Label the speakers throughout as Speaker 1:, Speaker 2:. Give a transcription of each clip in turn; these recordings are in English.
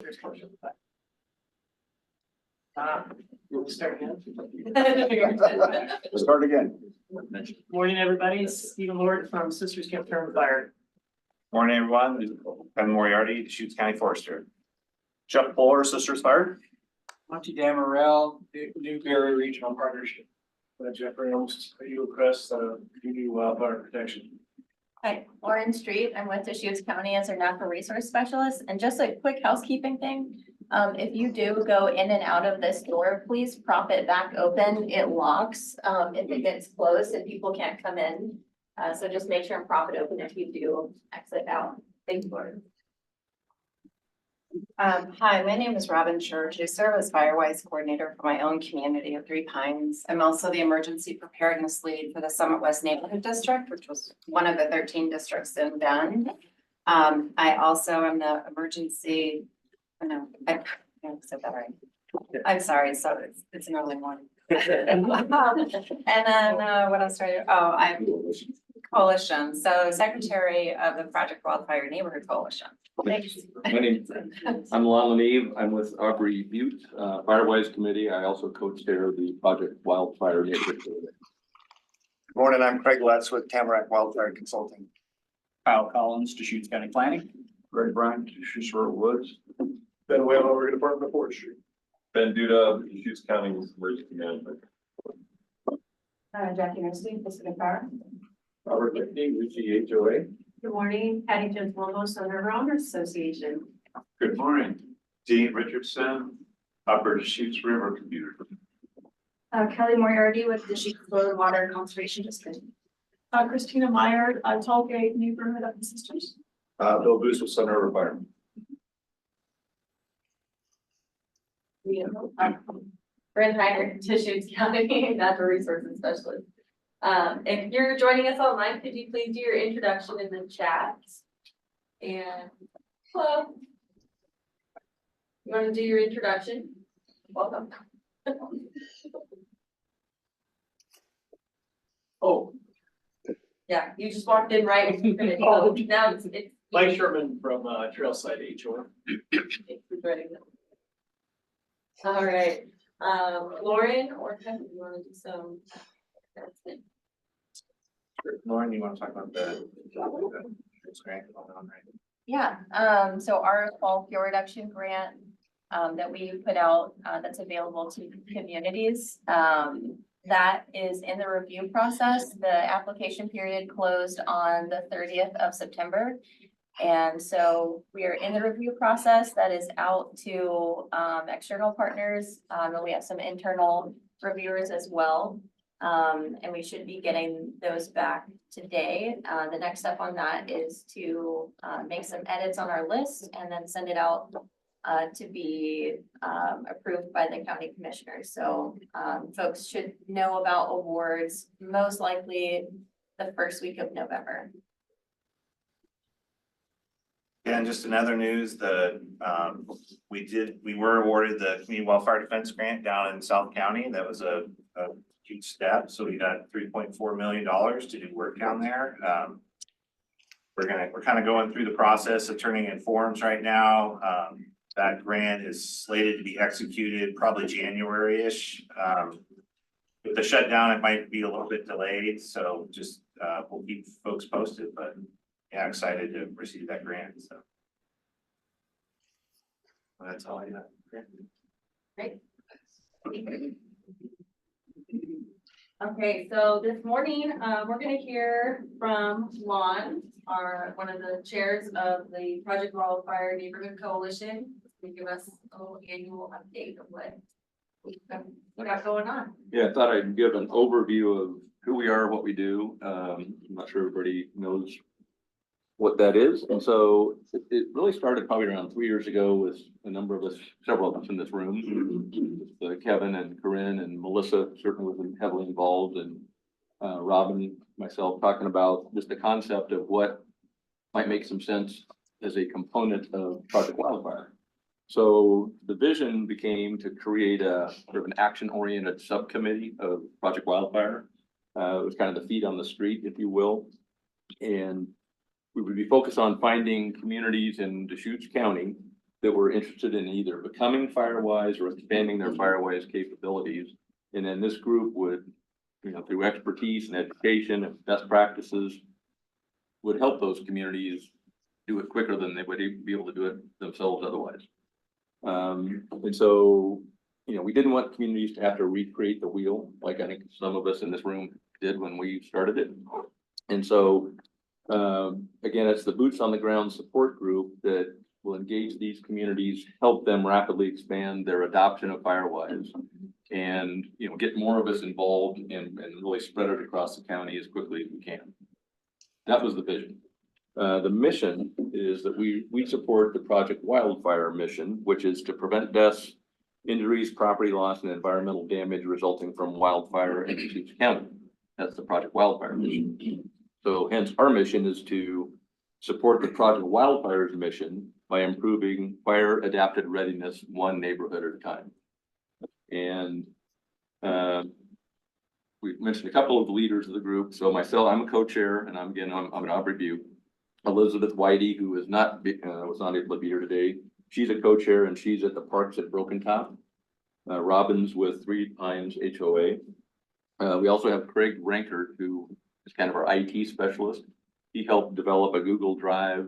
Speaker 1: We'll start again.
Speaker 2: We'll start again.
Speaker 1: Morning, everybody. It's Stephen Lord from Sisters-Camp Sherman Fire.
Speaker 3: Morning, everyone. I'm Moriarty, Deschutes County Forester. Jeff Fuller, Sisters Fire.
Speaker 4: Monty Damarel, Newberry Regional Partnership.
Speaker 5: Jeffrey Holmes, you Chris, Community Wildfire Protection.
Speaker 6: Hi, Lauren Street. I'm with Deschutes County as our natural resource specialist. And just a quick housekeeping thing. If you do go in and out of this door, please prop it back open. It locks if it gets closed and people can't come in. So just make sure and prop it open if you do exit out. Thank you.
Speaker 7: Hi, my name is Robin Church. I serve as Firewise Coordinator for my own community of Three Pines. I'm also the Emergency Preparedness Lead for the Summit West Neighborhood District, which was one of the 13 districts in Bend. I also am the emergency, I said that right. I'm sorry, so it's an early morning. And then what else do I do? Oh, I'm Coalition, so Secretary of the Project Wildfire Neighborhood Coalition. Thanks.
Speaker 2: I'm Lon Leneve. I'm with Aubrey Butte, Firewise Committee. I also co-chair the Project Wildfire Neighborhood Coalition.
Speaker 3: Good morning, I'm Craig Lutz with Tamarack Wildfire Consulting.
Speaker 4: Kyle Collins, Deschutes County Planning.
Speaker 2: Greg Bryant, Deschutes Woods.
Speaker 5: Ben Whalen, Oregon Department of Forestry.
Speaker 8: Ben Duda, Deschutes County Emergency Management.
Speaker 6: Jackie Nursey, Pacific Power.
Speaker 5: Robert Whitney, UGHOA.
Speaker 6: Good morning, Patty Jones Lobo, Southern River Owners Association.
Speaker 8: Good morning. Dean Richardson, Upper Deschutes River Commuter.
Speaker 6: Kelly Moriarty with the Deschutes Soil Water Conservation District.
Speaker 9: Christina Meyer, Tollgate Neighborhood of the Sisters.
Speaker 8: Bill Booth with Sun River Fire.
Speaker 6: Brent Heiner, Deschutes County Natural Resources Specialist. If you're joining us online, could you please do your introduction in the chat? And hello. You want to do your introduction? Welcome.
Speaker 5: Oh,
Speaker 6: Yeah, you just walked in right. Now it's
Speaker 5: Mike Sherman from Trailside HOA.
Speaker 6: All right, Lauren or Kevin, you want to do some?
Speaker 3: Lauren, you want to talk about the grant going on, right?
Speaker 6: Yeah, so our fall fuel reduction grant that we put out that's available to communities. That is in the review process. The application period closed on the 30th of September. And so we are in the review process that is out to external partners. And we have some internal reviewers as well. And we should be getting those back today. The next step on that is to make some edits on our list and then send it out to be approved by the county commissioners. So folks should know about awards most likely the first week of November.
Speaker 3: And just another news, we were awarded the Community Wildfire Defense Grant down in South County. That was a huge step. So we got $3.4 million to do work down there. We're kind of going through the process of turning in forms right now. That grant is slated to be executed probably January-ish. With the shutdown, it might be a little bit delayed. So just we'll keep folks posted, but yeah, excited to receive that grant. So that's all I got.
Speaker 6: Great. Okay, so this morning, we're gonna hear from Lon, one of the chairs of the Project Wildfire Neighborhood Coalition, to give us a little annual update of what we got going on.
Speaker 2: Yeah, I thought I'd give an overview of who we are, what we do. I'm not sure everybody knows what that is. And so it really started probably around 3 years ago with a number of us, several of us in this room. Kevin and Corinne and Melissa certainly was heavily involved, and Robin, myself, talking about just the concept of what might make some sense as a component of Project Wildfire. So the vision became to create a sort of an action-oriented subcommittee of Project Wildfire. It was kind of the feet on the street, if you will. And we would be focused on finding communities in Deschutes County that were interested in either becoming Firewise or expanding their Firewise capabilities. And then this group would, through expertise and education and best practices, would help those communities do it quicker than they would be able to do it themselves otherwise. And so, we didn't want communities to have to recreate the wheel, like I think some of us in this room did when we started it. And so, again, it's the boots on the ground support group that will engage these communities, help them rapidly expand their adoption of Firewise, and get more of us involved and really spread it across the county as quickly as we can. That was the vision. The mission is that we support the Project Wildfire mission, which is to prevent deaths, injuries, property loss, and environmental damage resulting from wildfire in Deschutes County. That's the Project Wildfire mission. So hence our mission is to support the Project Wildfire's mission by improving fire adapted readiness one neighborhood at a time. And we mentioned a couple of the leaders of the group. So myself, I'm a co-chair, and I'm an review. Elizabeth Whitey, who is was not able to be here today. She's a co-chair, and she's at the parks at Broken Top. Robbins with Three Pines HOA. We also have Craig Rankert, who is kind of our IT specialist. He helped develop a Google Drive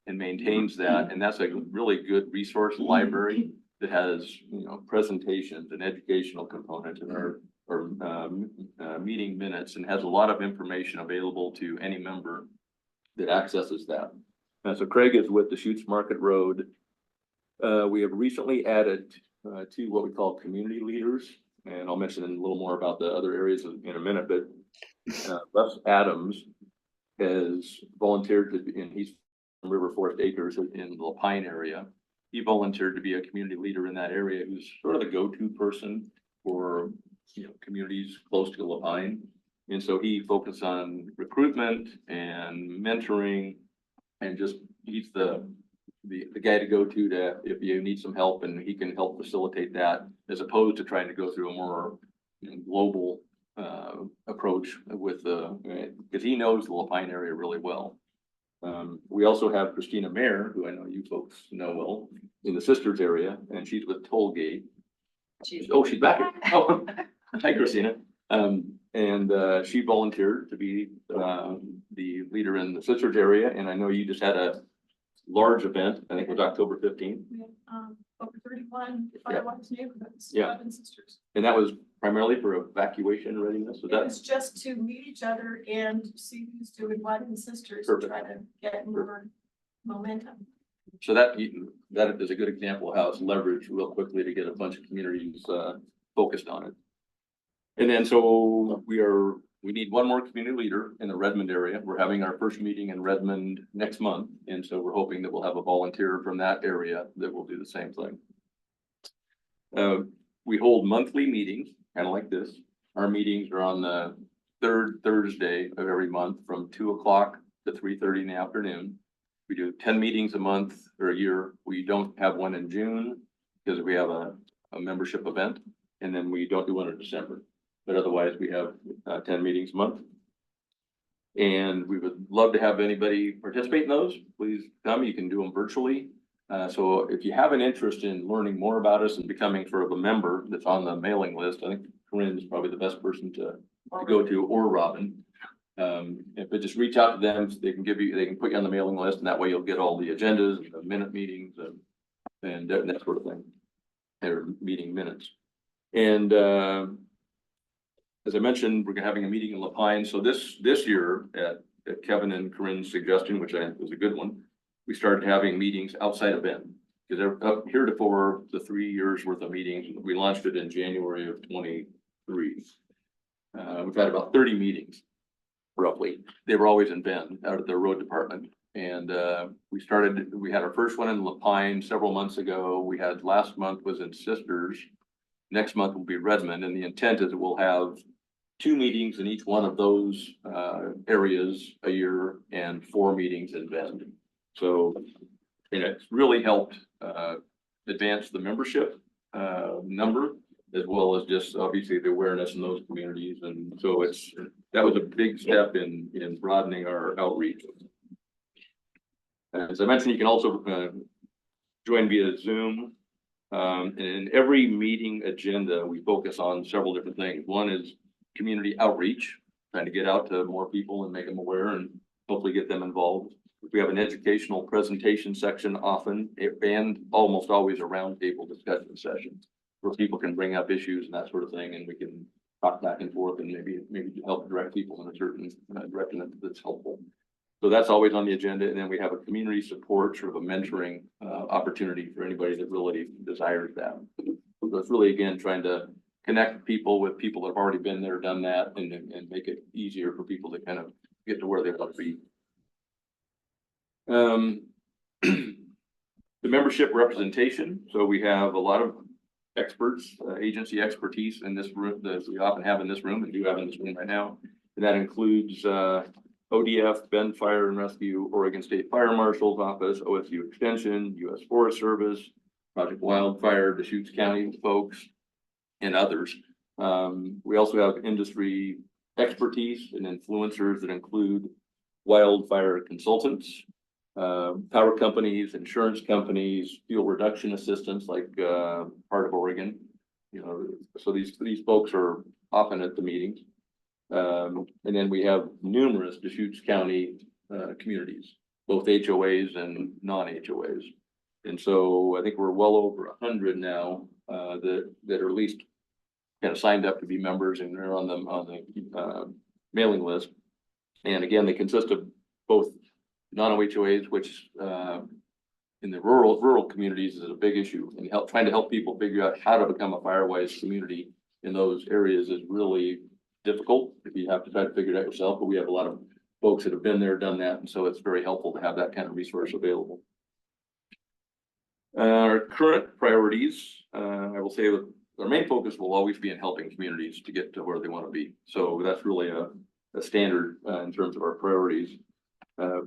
Speaker 2: and maintains that. And that's a really good resource library that has, presentations and educational components in our meeting minutes, and has a lot of information available to any member that accesses that. And so Craig is with the Deschutes Market Road. We have recently added to what we call community leaders, and I'll mention a little more about the other areas in a minute, but Les Adams has volunteered to be, and he's from River Forest Acres in the La Pine area. He volunteered to be a community leader in that area, who's sort of the go-to person for communities close to La Pine. And so he focused on recruitment and mentoring, and just he's the guy to go to if you need some help, and he can help facilitate that, as opposed to trying to go through a more global approach with because he knows the La Pine area really well. We also have Christina Mayer, who I know you folks know well, in the Sisters area, and she's with Tollgate. She's back here. Oh, hi, Christina. And she volunteered to be the leader in the Sisters area, and I know you just had a large event. I think it was October 15th.
Speaker 9: We have, over 31 Firewise neighborhoods,
Speaker 2: Yeah.
Speaker 9: 11 sisters.
Speaker 2: And that was primarily for evacuation readiness. So
Speaker 9: It was just to meet each other and see who's doing what in sisters, and
Speaker 2: Perfect.
Speaker 9: try to get more momentum.
Speaker 2: So that is a good example of how it's leveraged real quickly to get a bunch of communities focused on it. And then so we need one more community leader in the Redmond area. We're having our first meeting in Redmond next month. And so we're hoping that we'll have a volunteer from that area that will do the same thing. We hold monthly meetings, kind of like this. Our meetings are on the third Thursday of every month from 2 o'clock to 3:30 in the afternoon. We do 10 meetings a month or a year. We don't have one in June because we have a membership event, and then we don't do one in December. But otherwise, we have 10 meetings a month. And we would love to have anybody participate in those. Please come. You can do them virtually. So if you have an interest in learning more about us and becoming sort of a member that's on the mailing list, I think Corinne is probably the best person to go to, or Robin. But just reach out to them. So they can put you on the mailing list, and that way you'll get all the agendas, the minute meetings, and that sort of thing. Their meeting minutes. And as I mentioned, we're having a meeting in La Pine. So this year, at Kevin and Corinne's suggestion, which I think was a good one, we started having meetings outside of Bend. Because they're up heretofore the 3 years worth of meetings. We launched it in January of 23. We've had about 30 meetings, roughly. They were always in Bend, out of their road department. And we had our first one in La Pine several months ago. We had last month was in Sisters. Next month will be Redmond. And the intent is that we'll have 2 meetings in each one of those areas a year, and 4 meetings in Bend. So it's really helped advance the membership number, as well as just obviously the awareness in those communities. And so that was a big step in broadening our outreach. As I mentioned, you can also join via Zoom. And in every meeting agenda, we focus on several different things. One is community outreach, trying to get out to more people and make them aware and hopefully get them involved. We have an educational presentation section often, and almost always a roundtable discussion session where people can bring up issues and that sort of thing, and we can talk back and forth and maybe help direct people in a certain direction that's helpful. So that's always on the agenda. And then we have a community support, sort of a mentoring opportunity for anybody that really desires that. So it's really, again, trying to connect people with people that have already been there, done that, and make it easier for people to kind of get to where they want to be. The membership representation. So we have a lot of experts, agency expertise in this room that we often have in this room and do have in this room right now. And that includes ODF, Bend Fire and Rescue, Oregon State Fire Marshal's Office, OSU Extension, U.S. Forest Service, Project Wildfire, Deschutes County folks, and others. We also have industry expertise and influencers that include wildfire consultants, power companies, insurance companies, fuel reduction assistants like part of Oregon. So these folks are often at the meetings. And then we have numerous Deschutes County communities, both HOAs and non-HOAs. And so I think we're well over 100 now that are at least kind of signed up to be members and they're on the mailing list. And again, they consist of both non-HOAs, which in the rural communities is a big issue, and trying to help people figure out how to become a Firewise community in those areas is really difficult if you have to try to figure it out yourself. But we have a lot of folks that have been there, done that, and so it's very helpful to have that kind of resource available. Our current priorities, I will say that our main focus will always be in helping communities to get to where they want to be. So that's really a standard in terms of our priorities.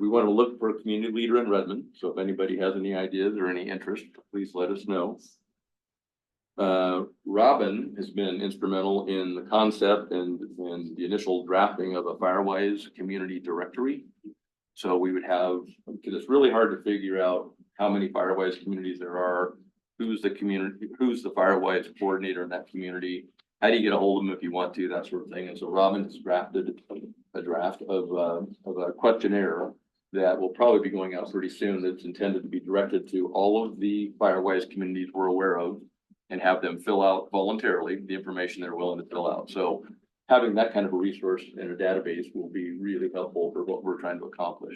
Speaker 2: We want to look for a community leader in Redmond. So if anybody has any ideas or any interest, please let us know. Robin has been instrumental in the concept and the initial drafting of a Firewise community directory. So we would have, because it's really hard to figure out how many Firewise communities there are, who's the Firewise coordinator in that community, how do you get a hold of them if you want to, that sort of thing. And so Robin has drafted a draft of a questionnaire that will probably be going out pretty soon. That's intended to be directed to all of the Firewise communities we're aware of and have them fill out voluntarily the information they're willing to fill out. So having that kind of a resource in a database will be really helpful for what we're trying to accomplish.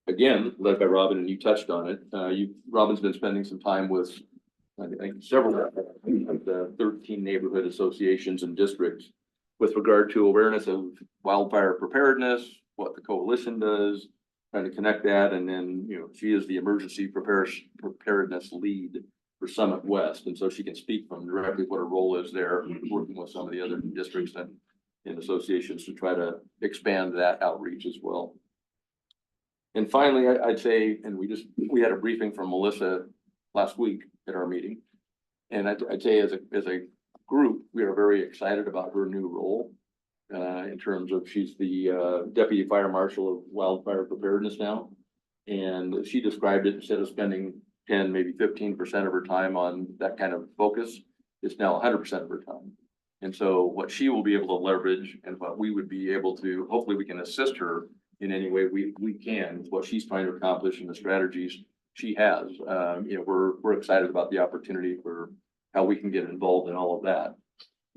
Speaker 2: Again, led by Robin, and you touched on it. Robin's been spending some time with I think several of the 13 neighborhood associations and districts with regard to awareness of wildfire preparedness, what the coalition does, trying to connect that. And then, she is the emergency preparedness lead for Summit West. And so she can speak from directly what her role is there, working with some of the other districts and associations to try to expand that outreach as well. And finally, I'd say, and we had a briefing from Melissa last week at our meeting. And I'd say as a group, we are very excited about her new role in terms of she's the Deputy Fire Marshal of Wildfire Preparedness now. And she described it, instead of spending 10, maybe 15% of her time on that kind of focus, it's now 100% of her time. And so what she will be able to leverage and what we would be able to, hopefully we can assist her in any way we can with what she's trying to accomplish and the strategies she has. We're excited about the opportunity for how we can get involved in all of that.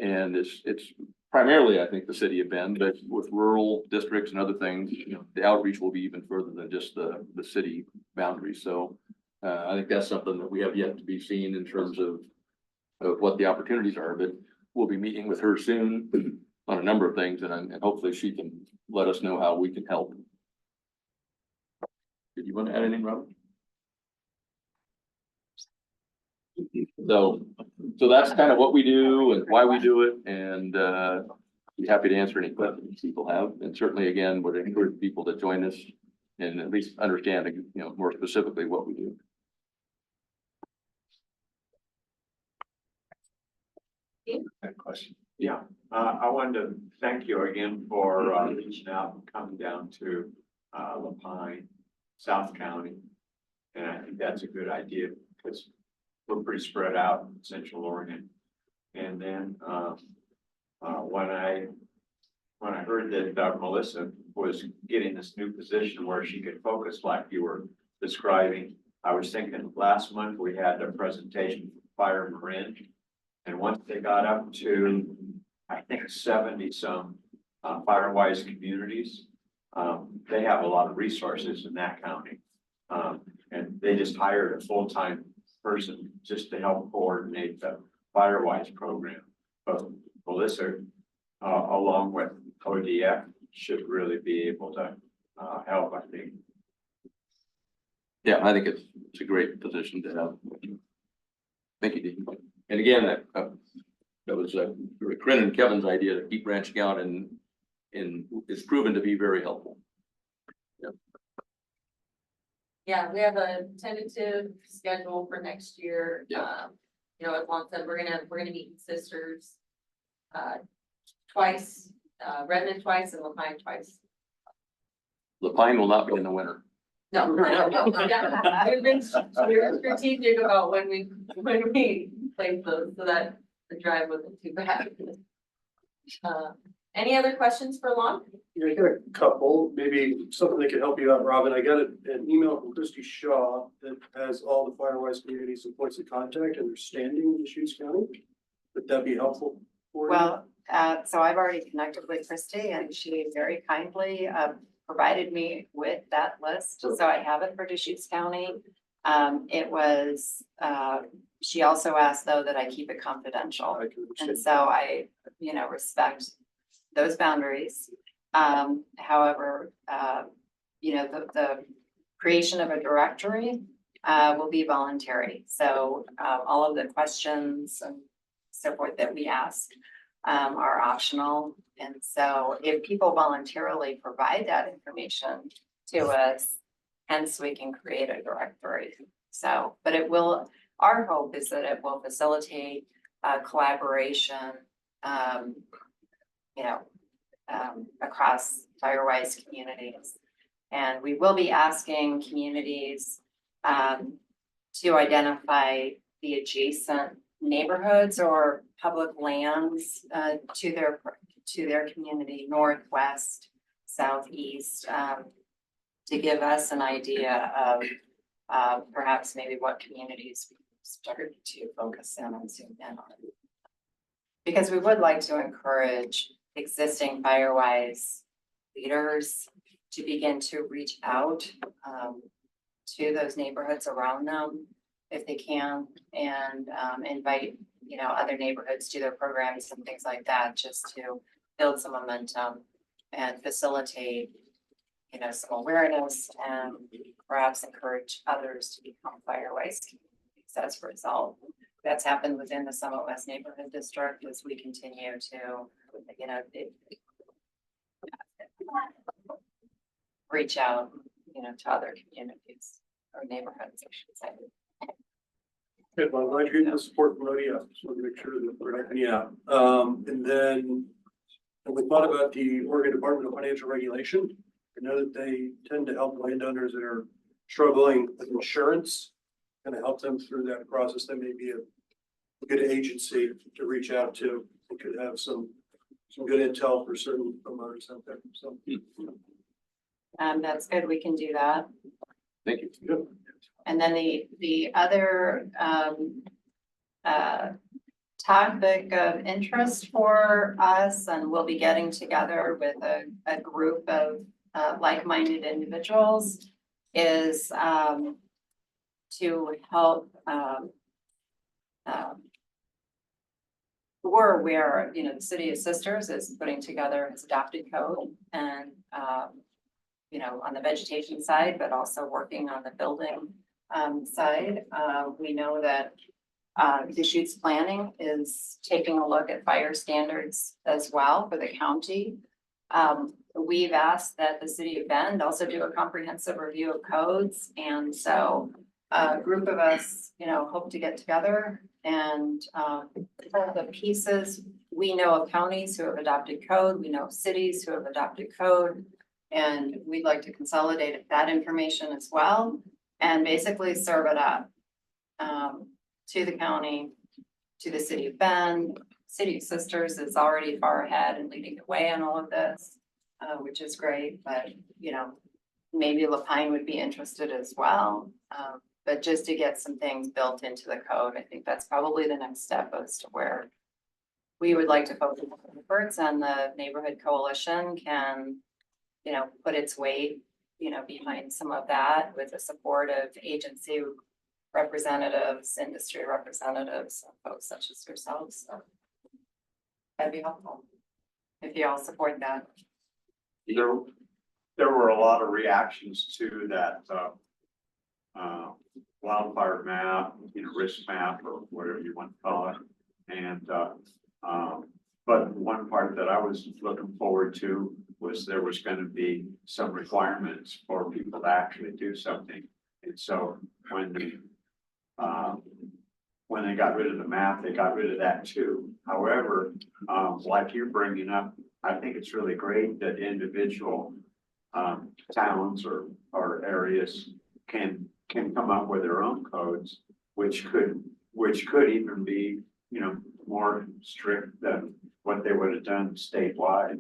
Speaker 2: And it's primarily, I think, the city of Bend, but with rural districts and other things, the outreach will be even further than just the city boundaries. So I think that's something that we have yet to be seen in terms of what the opportunities are, but we'll be meeting with her soon on a number of things, and hopefully she can let us know how we can help. Did you want to add anything, Robert? So that's kind of what we do and why we do it, and be happy to answer any questions people have. And certainly, again, would encourage people to join us and at least understand, more specifically what we do.
Speaker 8: That question. Yeah, I wanted to thank you again for reaching out and coming down to La Pine South County. And I think that's a good idea because we're pretty spread out in Central Oregon. And then, when I heard that Melissa was getting this new position where she could focus like you were describing, I was thinking last month we had a presentation from Fire Marin. And once they got up to, I think 70 some Firewise communities, they have a lot of resources in that county. And they just hired a full-time person just to help coordinate the Firewise program. But Melissa, along with ODF, should really be able to help, I think.
Speaker 2: Yeah, I think it's a great position to have. Thank you, Dean. And again, that was Corinne and Kevin's idea to keep branching out and it's proven to be very helpful.
Speaker 10: Yeah, we have a tentative schedule for next year.
Speaker 2: Yeah.
Speaker 10: You know, as Lon said, we're gonna meet in Sisters twice, Redmond twice and Lapine twice.
Speaker 2: Lapine will not be in the winter.
Speaker 10: No, yeah, we've been strategic about when we place those, so that the drive wasn't too bad. Any other questions for Lon?
Speaker 5: Yeah, I got a couple, maybe something that could help you out, Robin. I got an email from Christy Shaw that has all the Firewise communities and points of contact and their standing in Deschutes County. Would that be helpful for you?
Speaker 7: Well, so I've already connected with Christy and she very kindly provided me with that list. So I have it for Deschutes County. It was, she also asked though that I keep it confidential.
Speaker 5: I can understand.
Speaker 7: And so I, respect those boundaries. However, the creation of a directory will be voluntary. So all of the questions and so forth that we ask are optional. And so if people voluntarily provide that information to us, hence we can create a directory. So, but it will, our hope is that it will facilitate collaboration, across Firewise communities. And we will be asking communities to identify the adjacent neighborhoods or public lands to their community, northwest, southeast, to give us an idea of perhaps maybe what communities we started to focus in and zoom in on. Because we would like to encourage existing Firewise leaders to begin to reach out to those neighborhoods around them if they can, and invite other neighborhoods to their programs and things like that, just to build some momentum and facilitate some awareness and perhaps encourage others to become Firewise communities as a result. That's happened within the Summit West Neighborhood District as we continue to, reach out, to other communities or neighborhoods, I should say.
Speaker 5: Good, well, I'm glad you're getting the support from ODF, just want to make sure that we're helping you out. And then we thought about the Oregon Department of Financial Regulation. I know that they tend to help landowners that are struggling with insurance, kind of help them through that process. That may be a good agency to reach out to. We could have some good intel for certain homeowners out there, so.
Speaker 7: That's good, we can do that.
Speaker 2: Thank you.
Speaker 5: Yep.
Speaker 7: And then the other topic of interest for us, and we'll be getting together with a group of like-minded individuals, is to help. We're aware, the city of Sisters is putting together its adopted code, and on the vegetation side, but also working on the building side. We know that Deschutes Planning is taking a look at fire standards as well for the county. We've asked that the city of Bend also do a comprehensive review of codes, and so a group of us, hope to get together and pull the pieces. We know of counties who have adopted code. We know of cities who have adopted code. And we'd like to consolidate that information as well and basically serve it up to the county, to the city of Bend. City of Sisters is already far ahead and leading the way on all of this, which is great, but you know, maybe Lapine would be interested as well. But just to get some things built into the code, I think that's probably the next step as to where we would like to focus on efforts, and the neighborhood coalition can, you know, put its weight, you know, behind some of that with the support of agency representatives, industry representatives, folks such as yourselves. So that'd be helpful if you all support that.
Speaker 8: There were a lot of reactions to that, wildfire map, you know, risk map or whatever you want to call it. And, but one part that I was looking forward to was there was going to be some requirements for people to actually do something. And so when they got rid of the map, they got rid of that too. However, like you're bringing up, I think it's really great that individual towns or areas can come up with their own codes, which could even be, you know, more strict than what they would have done statewide.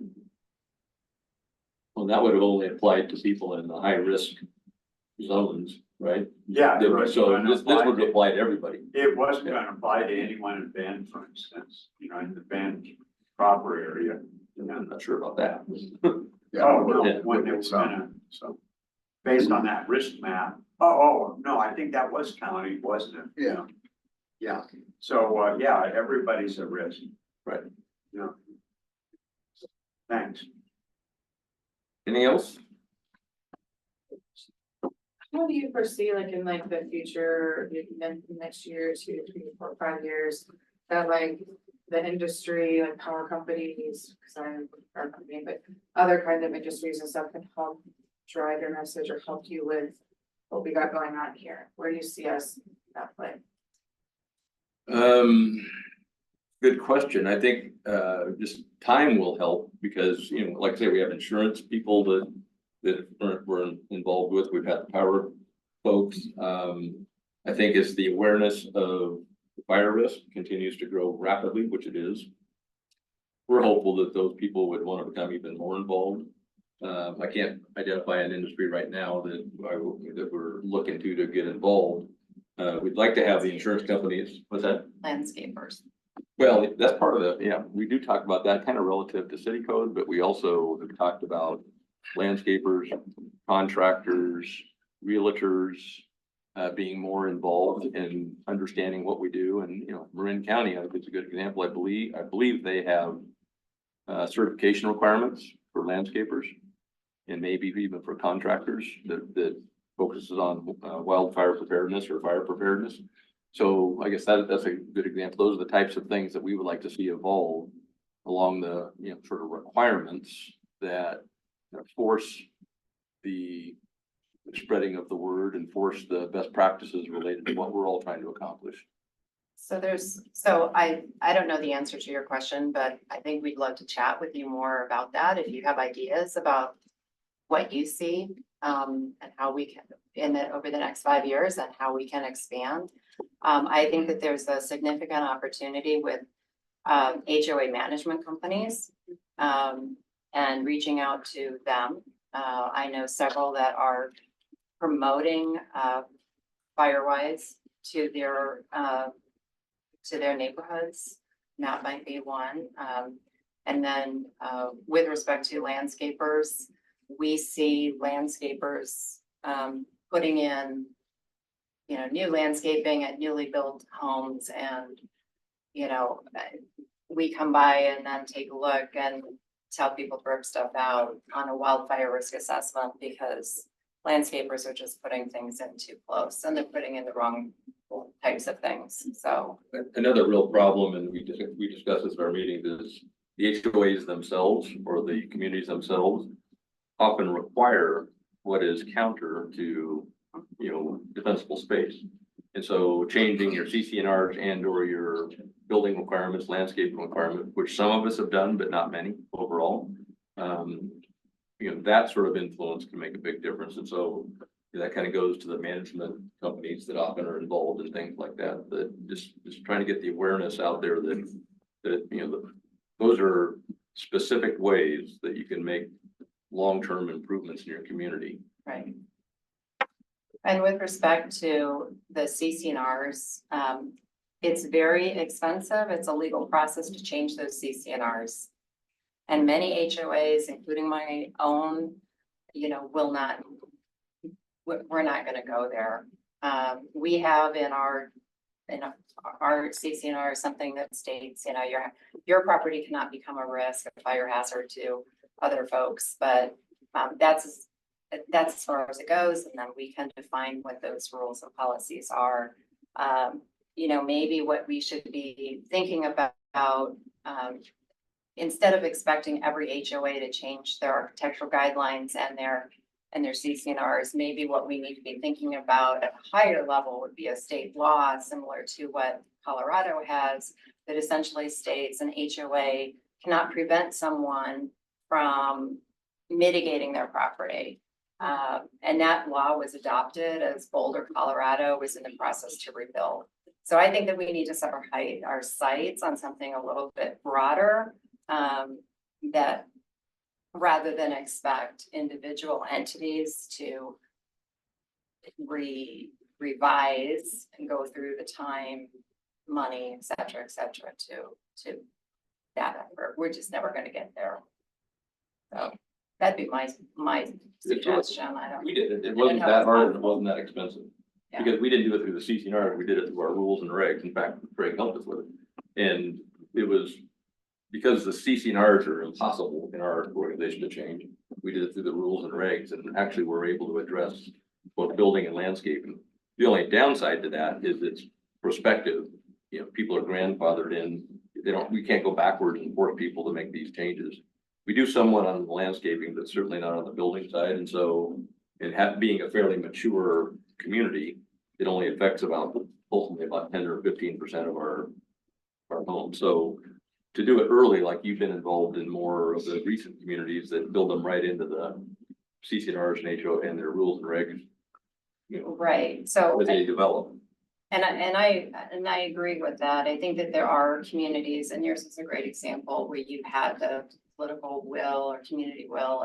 Speaker 2: Well, that would have only applied to people in the high risk zones, right?
Speaker 8: Yeah.
Speaker 2: So this would apply to everybody.
Speaker 8: It wasn't gonna apply to anyone in Bend, for instance, you know, in the Bend proper area.
Speaker 2: I'm not sure about that.
Speaker 8: Oh, no, when they were gonna, so, based on that risk map, no, I think that was county, wasn't it?
Speaker 11: Yeah. Yeah.
Speaker 8: So, yeah, everybody's at risk.
Speaker 2: Right.
Speaker 8: Yeah. Thanks.
Speaker 2: Anything else?
Speaker 10: How do you foresee, like, in like the future, next year, 2, 3, 4, 5 years, that like the industry, like power companies, because I'm a power company, but other kinds of industries and stuff can help drive your message or help you with what we got going on here? Where do you see us in that play?
Speaker 2: Good question. I think, just time will help because, you know, like I say, we have insurance people that we're involved with. We've had the power folks. I think as the awareness of fire risk continues to grow rapidly, which it is, we're hopeful that those people would want to become even more involved. I can't identify an industry right now that we're looking to get involved. We'd like to have the insurance companies. What's that?
Speaker 7: Landscapers.
Speaker 2: Well, that's part of the, yeah, we do talk about that kind of relative to city code, but we also have talked about landscapers, contractors, realtors, being more involved in understanding what we do. And, you know, Marin County, I think it's a good example. I believe they have certification requirements for landscapers and maybe even for contractors that focuses on wildfire preparedness or fire preparedness. So I guess that's a good example. Those are the types of things that we would like to see evolve along the, you know, sort of requirements that force the spreading of the word and force the best practices related to what we're all trying to accomplish.
Speaker 7: So I don't know the answer to your question, but I think we'd love to chat with you more about that. If you have ideas about what you see, and how we can, over the next 5 years and how we can expand. I think that there's a significant opportunity with HOA management companies and reaching out to them. I know several that are promoting Firewise to their neighborhoods. And that might be one. And then with respect to landscapers, we see landscapers putting in, you know, new landscaping at newly built homes, and, you know, we come by and then take a look and tell people to rip stuff out on a wildfire risk assessment because landscapers are just putting things in too close and they're putting in the wrong types of things. So
Speaker 2: another real problem, and we discussed this at our meetings, is the HOAs themselves or the communities themselves often require what is counter to, you know, defensible space. And so changing your CCNRs and or your building requirements, landscaping requirements, which some of us have done, but not many overall, that sort of influence can make a big difference. And so that kind of goes to the management companies that often are involved in things like that, that just trying to get the awareness out there that those are specific ways that you can make long-term improvements in your community.
Speaker 7: Right. And with respect to the CCNRs, it's very expensive. It's a legal process to change those CCNRs. And many HOAs, including my own, will not, we're not gonna go there. We have in our CCNR something that states, your property cannot become a risk, a fire hazard to other folks, but that's as far as it goes, and then we can define what those rules and policies are. Maybe what we should be thinking about, instead of expecting every HOA to change their architectural guidelines and their CCNRs, maybe what we need to be thinking about at a higher level would be a state law similar to what Colorado has, that essentially states an HOA cannot prevent someone from mitigating their property. And that law was adopted as Boulder, Colorado was in the process to rebuild. So I think that we need to set our sights on something a little bit broader, that rather than expect individual entities to revise and go through the time, money, et cetera, to that effort. We're just never going to get there. So that'd be my suggestion.
Speaker 2: We did it. It wasn't that hard and it wasn't that expensive.
Speaker 7: Yeah.
Speaker 2: Because we didn't do it through the CCNR, we did it through our rules and regs. In fact, Craig helped us with it. And it was because the CCNRs are impossible in our organization to change. We did it through the rules and regs, and actually we're able to address both building and landscaping. The only downside to that is it's prospective. People are grandfathered in. We can't go backwards and force people to make these changes. We do somewhat on the landscaping, but certainly not on the building side. And so being a fairly mature community, it only affects ultimately about 10 or 15% of our homes. So to do it early, like you've been involved in more of the recent communities that build them right into the CCNRs and HO and their rules and regs,
Speaker 7: right. So
Speaker 2: as they develop.
Speaker 7: And I agree with that. I think that there are communities, and yours is a great example, where you had the political will or community will,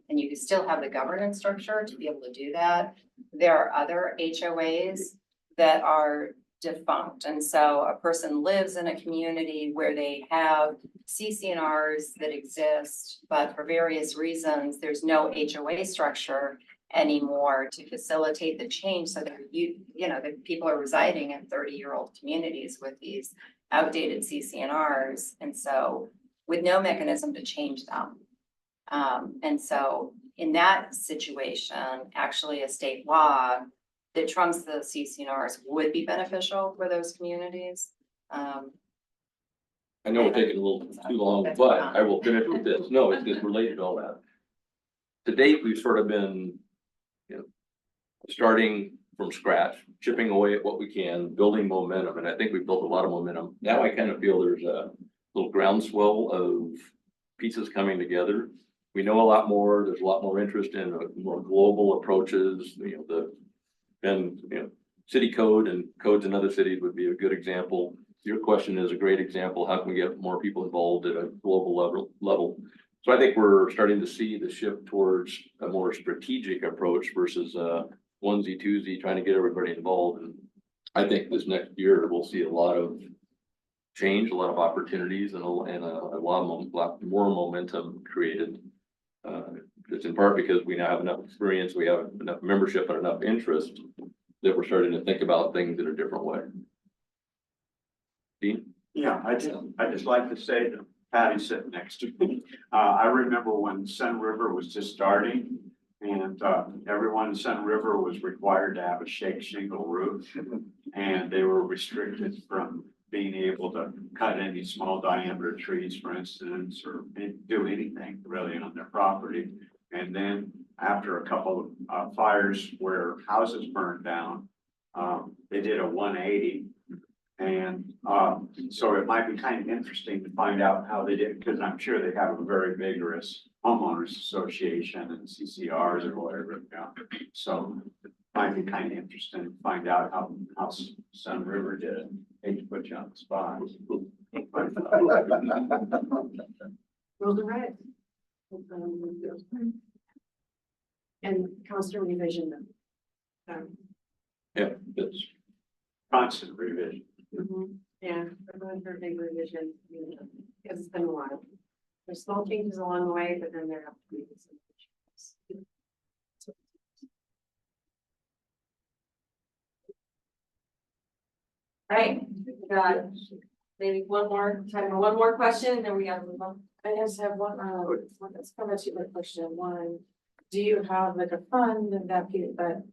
Speaker 7: and you can still have the governance structure to be able to do that. There are other HOAs that are defunct. And so a person lives in a community where they have CCNRs that exist, but for various reasons, there's no HOA structure anymore to facilitate the change, so that that people are residing in 30-year-old communities with these outdated CCNRs, and so with no mechanism to change them. And so in that situation, actually a state law that trumps the CCNRs would be beneficial for those communities.
Speaker 2: I know we're taking a little too long, but I will finish with this. No, it's related to all that. To date, we've sort of been, starting from scratch, chipping away at what we can, building momentum. And I think we've built a lot of momentum. Now I kind of feel there's a little groundswell of pieces coming together. We know a lot more. There's a lot more interest in more global approaches. City code and codes in other cities would be a good example. Your question is a great example. How can we get more people involved at a global level? So I think we're starting to see the shift towards a more strategic approach versus onesie twosie trying to get everybody involved. And I think this next year we'll see a lot of change, a lot of opportunities, and a lot more momentum created. It's in part because we now have enough experience, we have enough membership and enough interest that we're starting to think about things in a different way. Dean?
Speaker 8: Yeah, I just like to say that Patty's sitting next to me. I remember when Sun River was just starting, and everyone in Sun River was required to have a shake shingle roof, and they were restricted from being able to cut any small diameter trees, for instance, or do anything really on their property. And then after a couple of fires where houses burned down, they did a 180. And so it might be kind of interesting to find out how they did, because I'm sure they have a very vigorous homeowners association and CCRs or whatever, yeah. So might be kind of interesting to find out how Sun River did it. Hate to put you on the spot.
Speaker 10: Rules are right. And constant revision them.
Speaker 2: Yeah, that's,
Speaker 8: Constant revision.
Speaker 10: Yeah, I'm going for a big revision, because it's been a while. There's small changes along the way, but then there have to be some changes.
Speaker 11: Right, we got maybe time for one more question, and then we gotta move on.
Speaker 10: I just have let's come back to your question. One, do you have like a fund that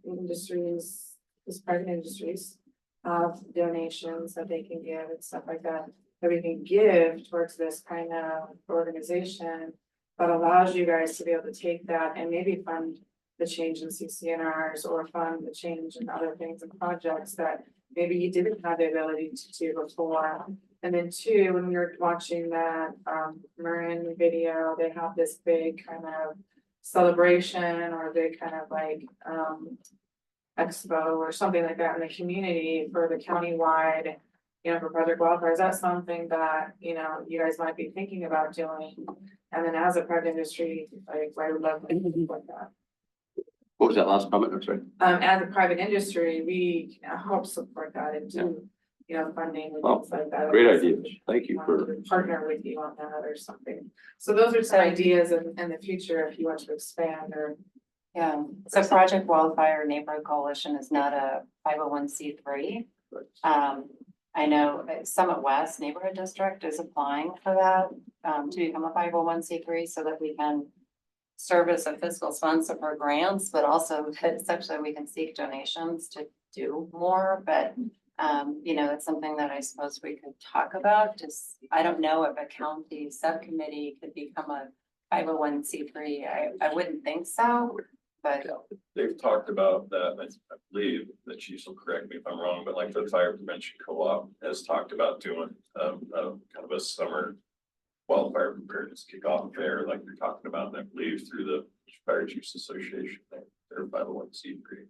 Speaker 10: industries, these private industries have donations that they can give and stuff like that we can give towards this kind of organization that allows you guys to be able to take that and maybe fund the change in CCNRs or fund the change in other things and projects that maybe you didn't have the ability to do before. And then two, when we were watching that Marin video, they have this big kind of celebration or a big kind of like expo or something like that in the community for the countywide, for Project Wildfire. Is that something that, you guys might be thinking about doing? And then as a private industry, like I would love to do like that.
Speaker 2: what was that last comment? I'm sorry.
Speaker 10: As a private industry, we help support that and do, funding and things like that.
Speaker 2: Great idea. Thank you for.
Speaker 10: Partner with you on that or something. So those are some ideas in the future if you want to expand or.
Speaker 7: Yeah, so Project Wildfire Neighborhood Coalition is not a 501c3. I know Summit West Neighborhood District is applying for that to become a 501c3 so that we can serve as a fiscal sponsor for grants, but also essentially we can seek donations to do more. But it's something that I suppose we could talk about. Just I don't know if a county subcommittee could become a 501c3. I wouldn't think so. But
Speaker 12: they've talked about that, I believe the chiefs will correct me if I'm wrong, but like the fire prevention co-op has talked about doing kind of a summer wildfire preparedness kickoff there, like you're talking about, and I believe through the Fire Chiefs Association, they're 501c3.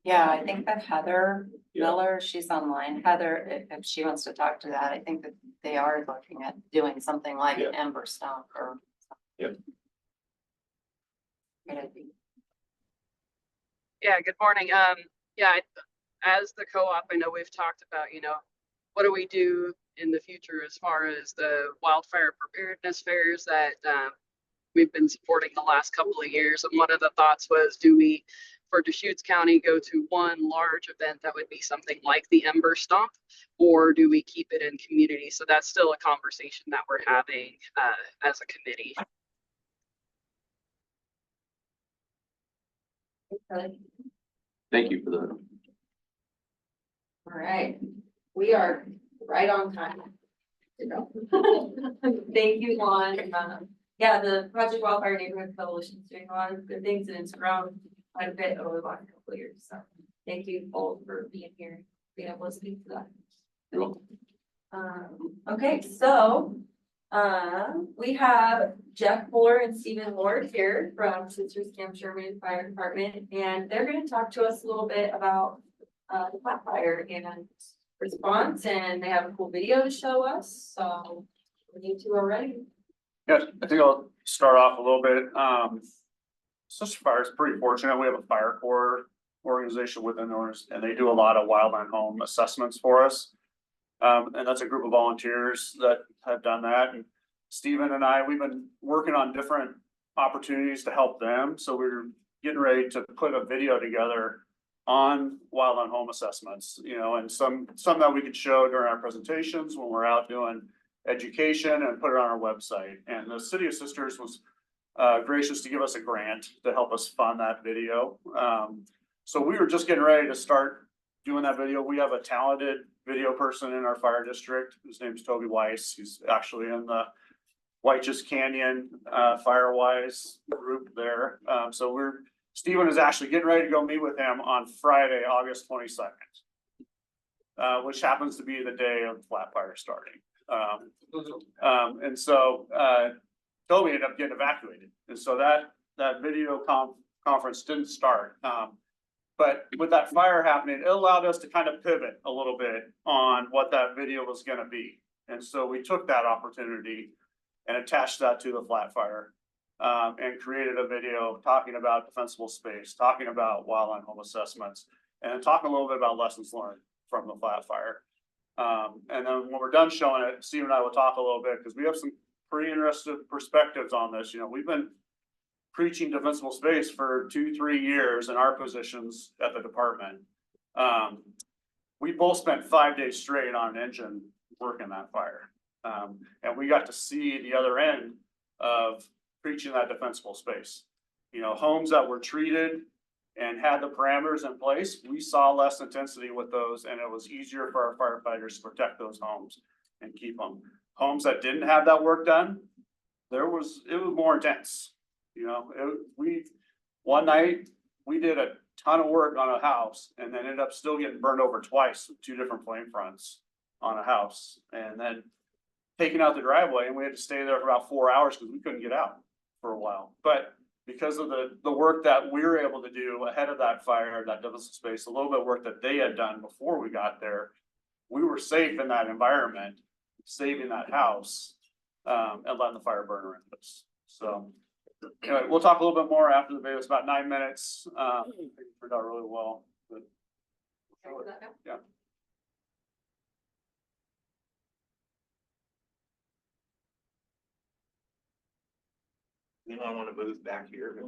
Speaker 7: yeah, I think that Heather Miller, she's online. Heather, if she wants to talk to that, I think that they are looking at doing something like an Ember Stomp or something.
Speaker 13: Yeah, good morning. As the co-op, I know we've talked about, what do we do in the future as far as the wildfire preparedness fairs that we've been supporting the last couple of years. And one of the thoughts was, do we, for Deschutes County, go to one large event that would be something like the Ember Stomp, or do we keep it in community? So that's still a conversation that we're having as a committee.
Speaker 2: Thank you for that.
Speaker 11: All right, we are right on time. Thank you, Lon. The Project Wildfire Neighborhood Coalition is doing a lot of good things and it's grown quite a bit over the last couple of years. So thank you both for being here, being able to speak to that.
Speaker 2: You're welcome.
Speaker 11: Okay, so we have Jeff Fuller and Stephen Ward here from Sisters-Camp Sherman Fire Department, and they're going to talk to us a little bit about the flat fire and response, and they have a cool video to show us. So you two are ready.
Speaker 14: Yes, I think I'll start off a little bit. Sisters Fire is pretty fortunate. We have a fire corps organization within ours, and they do a lot of wildland home assessments for us. And that's a group of volunteers that have done that. And Stephen and I, we've been working on different opportunities to help them. So we're getting ready to put a video together on wildland home assessments, and some that we could show during our presentations when we're out doing education and put it on our website. And the City of Sisters was gracious to give us a grant to help us fund that video. So we were just getting ready to start doing that video. We have a talented video person in our fire district. His name's Toby Weiss. He's actually in the White's Canyon Firewise group there. So Stephen is actually getting ready to go meet with him on Friday, August 22nd, which happens to be the day of flat fire starting. And so Toby ended up getting evacuated. And so that video conference didn't start. But with that fire happening, it allowed us to kind of pivot a little bit on what that video was gonna be. And so we took that opportunity and attached that to the flat fire. And created a video talking about defensible space, talking about wildland home assessments, and talking a little bit about lessons learned from the flat fire. And then when we're done showing it, Steve and I will talk a little bit, because we have some pretty interesting perspectives on this. You know, we've been preaching defensible space for 2-3 years in our positions at the department. We both spent 5 days straight on an engine working that fire. And we got to see the other end of preaching that defensible space. You know, homes that were treated and had the parameters in place, we saw less intensity with those, and it was easier for our firefighters to protect those homes and keep them. Homes that didn't have that work done, it was more intense. You know, one night we did a ton of work on a house and then ended up still getting burned over twice with 2 different flame fronts on a house, and then taking out the driveway, and we had to stay there for about 4 hours because we couldn't get out for a while. But because of the work that we were able to do ahead of that fire, that defensible space, a little bit of work that they had done before we got there, we were safe in that environment, saving that house, and letting the fire burn around us. So anyway, we'll talk a little bit more after the video. It's about 9 minutes. I think it turned out really well. But, yeah.
Speaker 3: You know, I want to move back here.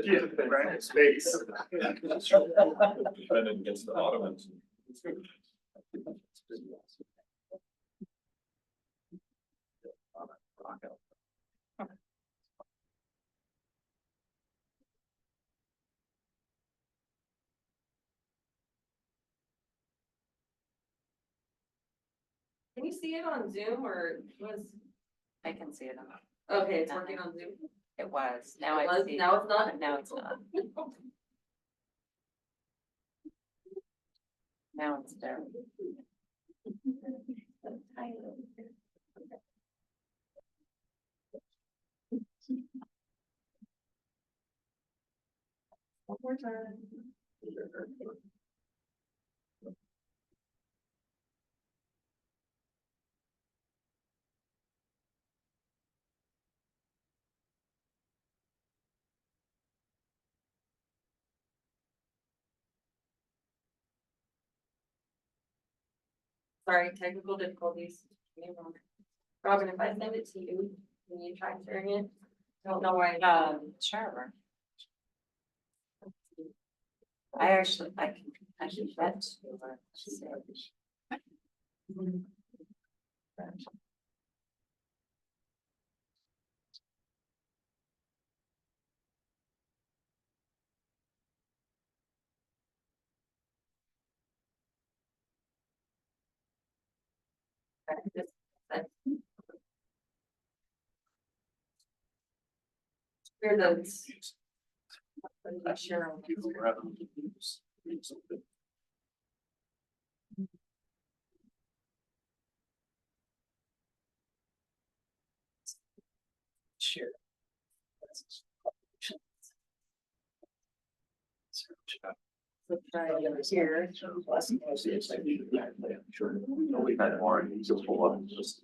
Speaker 12: Yeah, right, space. Defending against the Ottomans.
Speaker 11: Can you see it on Zoom or was,
Speaker 7: I can see it on.
Speaker 11: okay, it's working on Zoom?
Speaker 7: It was, now
Speaker 11: It
Speaker 7: I
Speaker 11: was,
Speaker 7: see.
Speaker 11: now it's not?
Speaker 7: Now it's not. Now it's there.
Speaker 11: One more time. Sorry, technical difficulties. Robin, if I send it to you, can you try sharing it? Don't know why.
Speaker 7: Sure. I can bet.
Speaker 11: Here the.
Speaker 1: Sure.
Speaker 11: Let's try it over here.
Speaker 2: We've had more useful ones.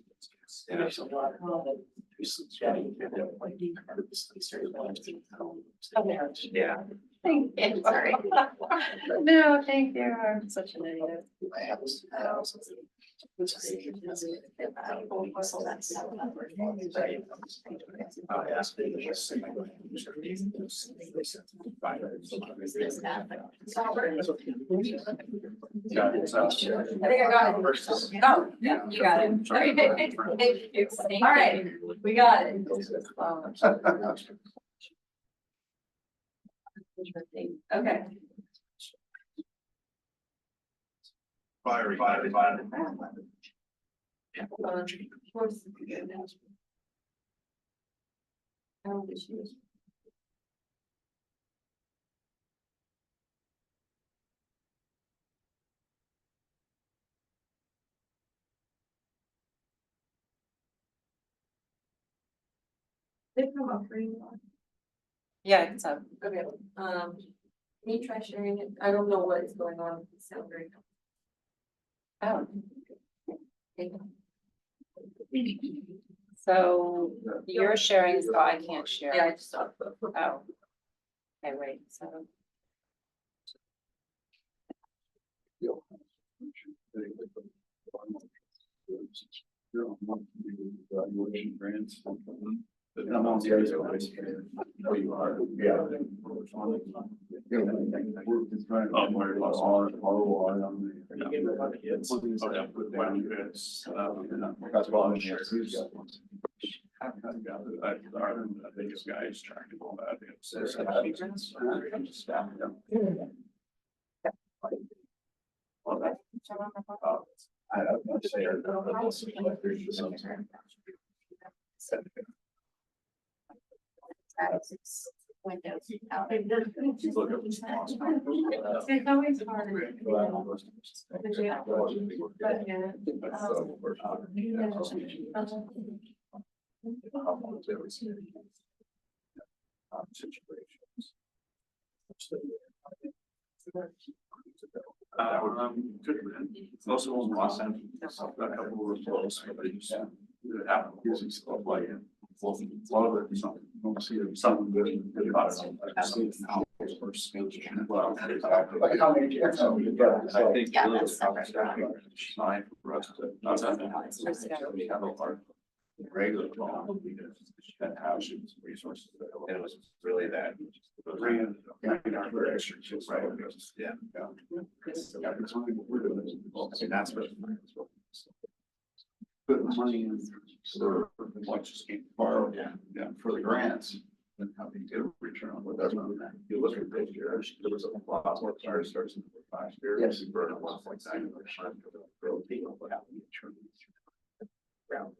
Speaker 7: Yeah. Thank you, sorry. No, thank you, I'm such an idiot.
Speaker 11: I think I got it. Oh, yeah, you got it. Thank you. All right, we got it. Okay.
Speaker 3: Fire.
Speaker 11: Of course. Oh, issues. They come up for you.
Speaker 7: Yeah, it's a.
Speaker 11: Okay, can you try sharing it? I don't know what is going on with the sound right now.
Speaker 7: Oh. So you're sharing, so I can't share.
Speaker 11: Yeah, I just saw.
Speaker 7: Oh. Okay, wait, so.
Speaker 12: Evaluation grants. But I'm on the other side. No, you are. Yeah. Oh, where it was all ROI on the. Oh, yeah, with one grants, that's why I'm here. I think this guy is trying to go about
Speaker 6: Windows.
Speaker 9: It's always hard.
Speaker 12: Good, man. Most of them lost them. A couple were close, but they just. It happened using stuff like it. Well, a lot of it, some, don't see it, some good about it. I see it now. Well, I think really it's time for us to not have our regular and housing resources.
Speaker 3: It was really that.
Speaker 12: Yeah.
Speaker 3: And that's what.
Speaker 12: Put money in for what just came borrow, yeah, for the grants. And how they get a return on what that's not. You look at this year, there was a lot more fire starts in the last year. Yes. We burned a lot like 9%. What happened? Ground.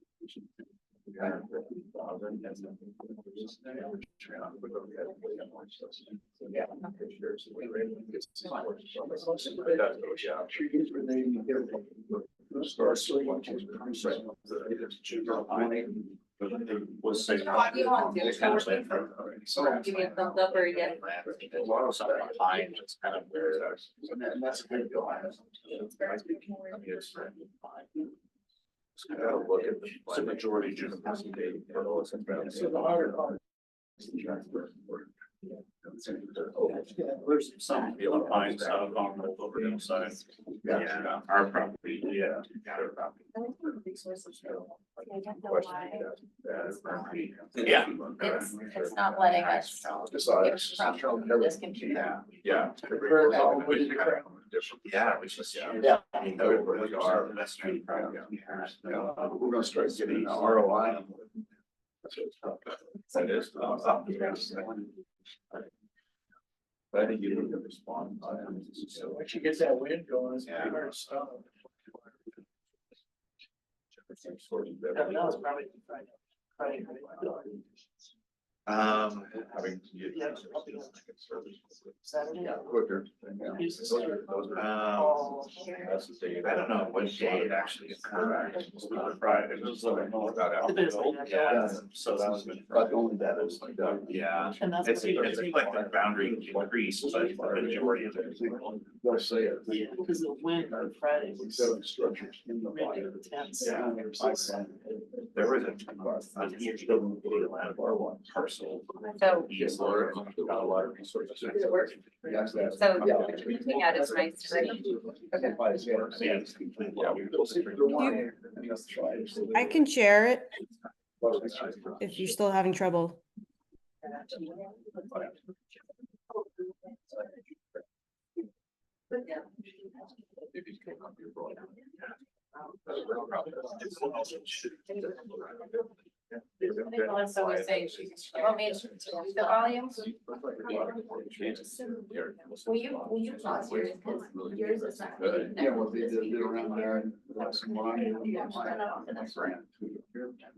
Speaker 12: Was saying.
Speaker 11: What do you want to do? Give me a thumbs up or a yes.
Speaker 3: Behind, it's kind of where.
Speaker 12: And that's a good deal.
Speaker 3: Gotta look at the majority of
Speaker 12: There's some pines out on the Overdale side.
Speaker 3: Yeah, our property, yeah. Yeah.
Speaker 6: It's not letting us get from this computer.
Speaker 3: Yeah. Yeah, which is,
Speaker 12: Yeah.
Speaker 3: I mean, those really are best friend program.
Speaker 12: We're gonna start getting the ROI.
Speaker 3: That is.
Speaker 12: I think you need to respond.
Speaker 5: Once you get that wind going, it's pretty hard to stop.
Speaker 3: Having.
Speaker 12: Quicker.
Speaker 3: I don't know what day it actually occurred. It was on Friday. It was like, yeah, so that was.
Speaker 12: But only that is like that.
Speaker 3: Yeah,
Speaker 1: And that's.
Speaker 3: it's like the boundary increased, but the majority of it.
Speaker 12: They'll say it.
Speaker 1: Yeah, because the wind on Friday was
Speaker 12: Seven structures in the
Speaker 1: really
Speaker 12: fire.
Speaker 1: intense.
Speaker 3: Yeah. There was a huge parcel.
Speaker 7: So,
Speaker 3: Yes, Laura, got a lot of resources.
Speaker 12: Yes, that's.
Speaker 7: so looking at is my screen.
Speaker 15: I can share it if you're still having trouble.
Speaker 6: So we're saying, you want me to the volume?
Speaker 7: Will you pause yours, because yours is not.
Speaker 12: Yeah, what they did around there, and that's one.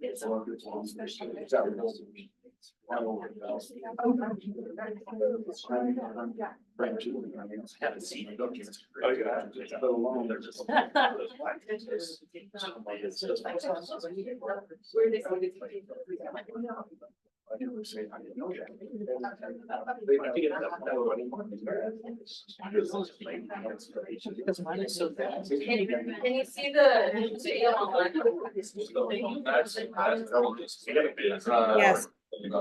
Speaker 7: It's
Speaker 12: Haven't seen it. Oh, yeah. Just let alone, they're just. I never say I didn't know that. Because mine is so bad.
Speaker 11: Can you see the video online?
Speaker 15: Yes.
Speaker 12: It's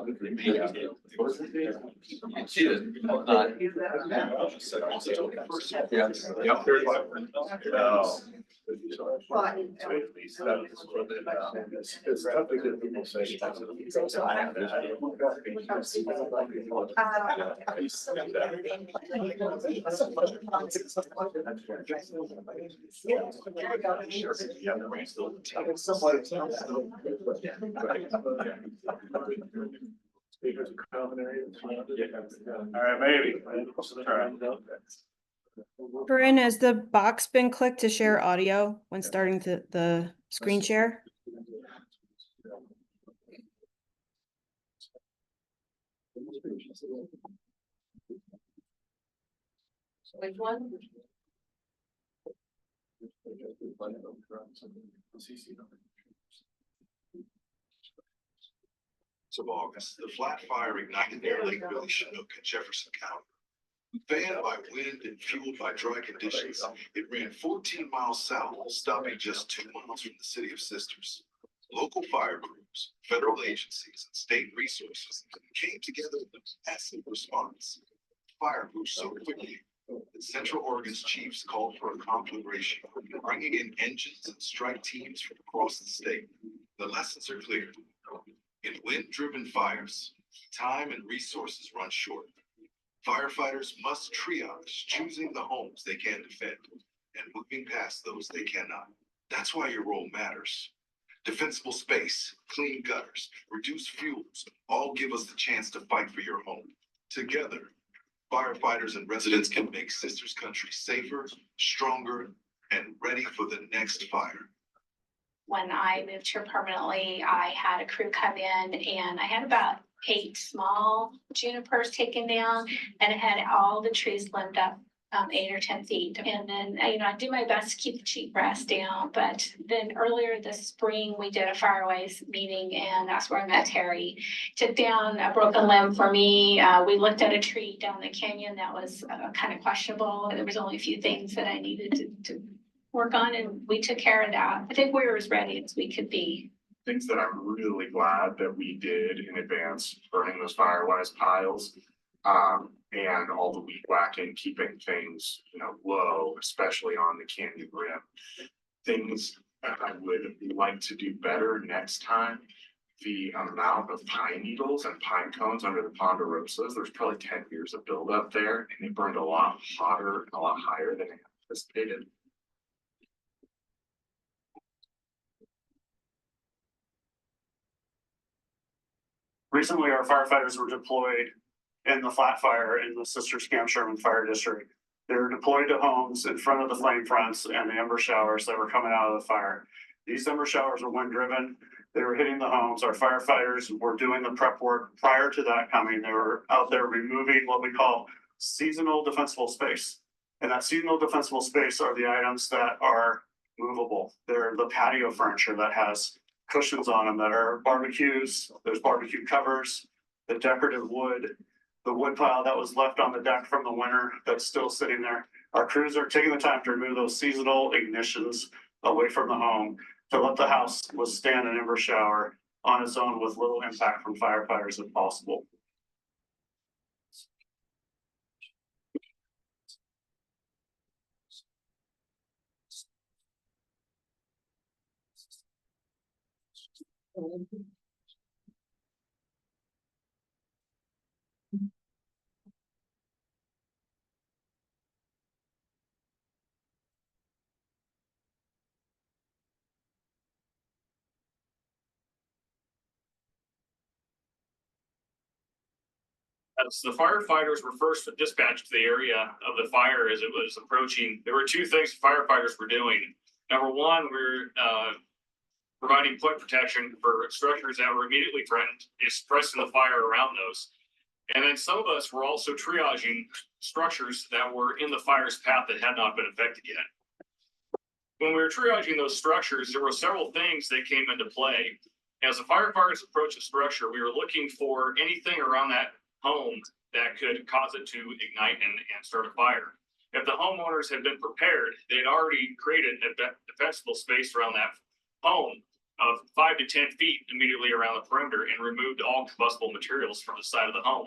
Speaker 12: tough to get people saying.
Speaker 14: All right, maybe. Try.
Speaker 15: Corinne, has the box been clicked to share audio when starting the screen share?
Speaker 11: Which one?
Speaker 16: Of August, the flat fire ignited near Lake Billy Chinook in Jefferson County. Fanned by wind and fueled by dry conditions, it ran 14 miles south, stopping just 2 miles from the city of Sisters. Local fire crews, federal agencies, and state resources came together with a massive response. Fire grew so quickly that Central Oregon's chiefs called for a conflagration, bringing in engines and strike teams from across the state. The lessons are clear. In wind-driven fires, time and resources run short. Firefighters must triage, choosing the homes they can defend and moving past those they cannot. That's why your role matters. Defensible space, clean gutters, reduced fuels, all give us the chance to fight for your home. Together, firefighters and residents can make Sisters Country safer, stronger, and ready for the next fire.
Speaker 6: When I moved here permanently, I had a crew come in and I had about 8 small junipers taken down, and it had all the trees limbed up 8 or 10 feet. And then, I do my best to keep the cheatgrass down. But then earlier this spring, we did a fireways meeting, and that's where I met Terry. Took down a broken limb for me. We looked at a tree down the canyon that was kind of questionable. There was only a few things that I needed to work on, and we took care of that. I think we were as ready as we could be.
Speaker 14: Things that I'm really glad that we did in advance, burning those firewise piles, and all the weed whacking, keeping things, low, especially on the canyon rim. Things that I would like to do better next time. The amount of pine needles and pine cones under the ponderosas, there's probably 10 years of buildup there, and it burned a lot hotter and a lot higher than anticipated. Recently, our firefighters were deployed in the flat fire in the Sisters-Camp Sherman Fire District. They were deployed to homes in front of the flame fronts and the ember showers that were coming out of the fire. These ember showers were wind driven. They were hitting the homes. Our firefighters were doing the prep work prior to that coming. They were out there removing what we call seasonal defensible space. And that seasonal defensible space are the items that are movable. They're the patio furniture that has cushions on them that are barbecues, there's barbecue covers, the decorative wood, the wood pile that was left on the deck from the winter that's still sitting there. Our crews are taking the time to remove those seasonal ignitions away from the home to let the house withstand an ember shower on its own with little impact from firefighters if possible.
Speaker 17: As the firefighters were first dispatched to the area of the fire as it was approaching, there were two things firefighters were doing. Number one, we're providing point protection for structures that were immediately threatened, suppressing the fire around those. And then some of us were also triaging structures that were in the fire's path that had not been affected yet. When we were triaging those structures, there were several things that came into play. As the firefighters approached the structure, we were looking for anything around that home that could cause it to ignite and start a fire. If the homeowners had been prepared, they'd already created a defensible space around that home of 5 to 10 feet immediately around the perimeter and removed all combustible materials from the side of the home.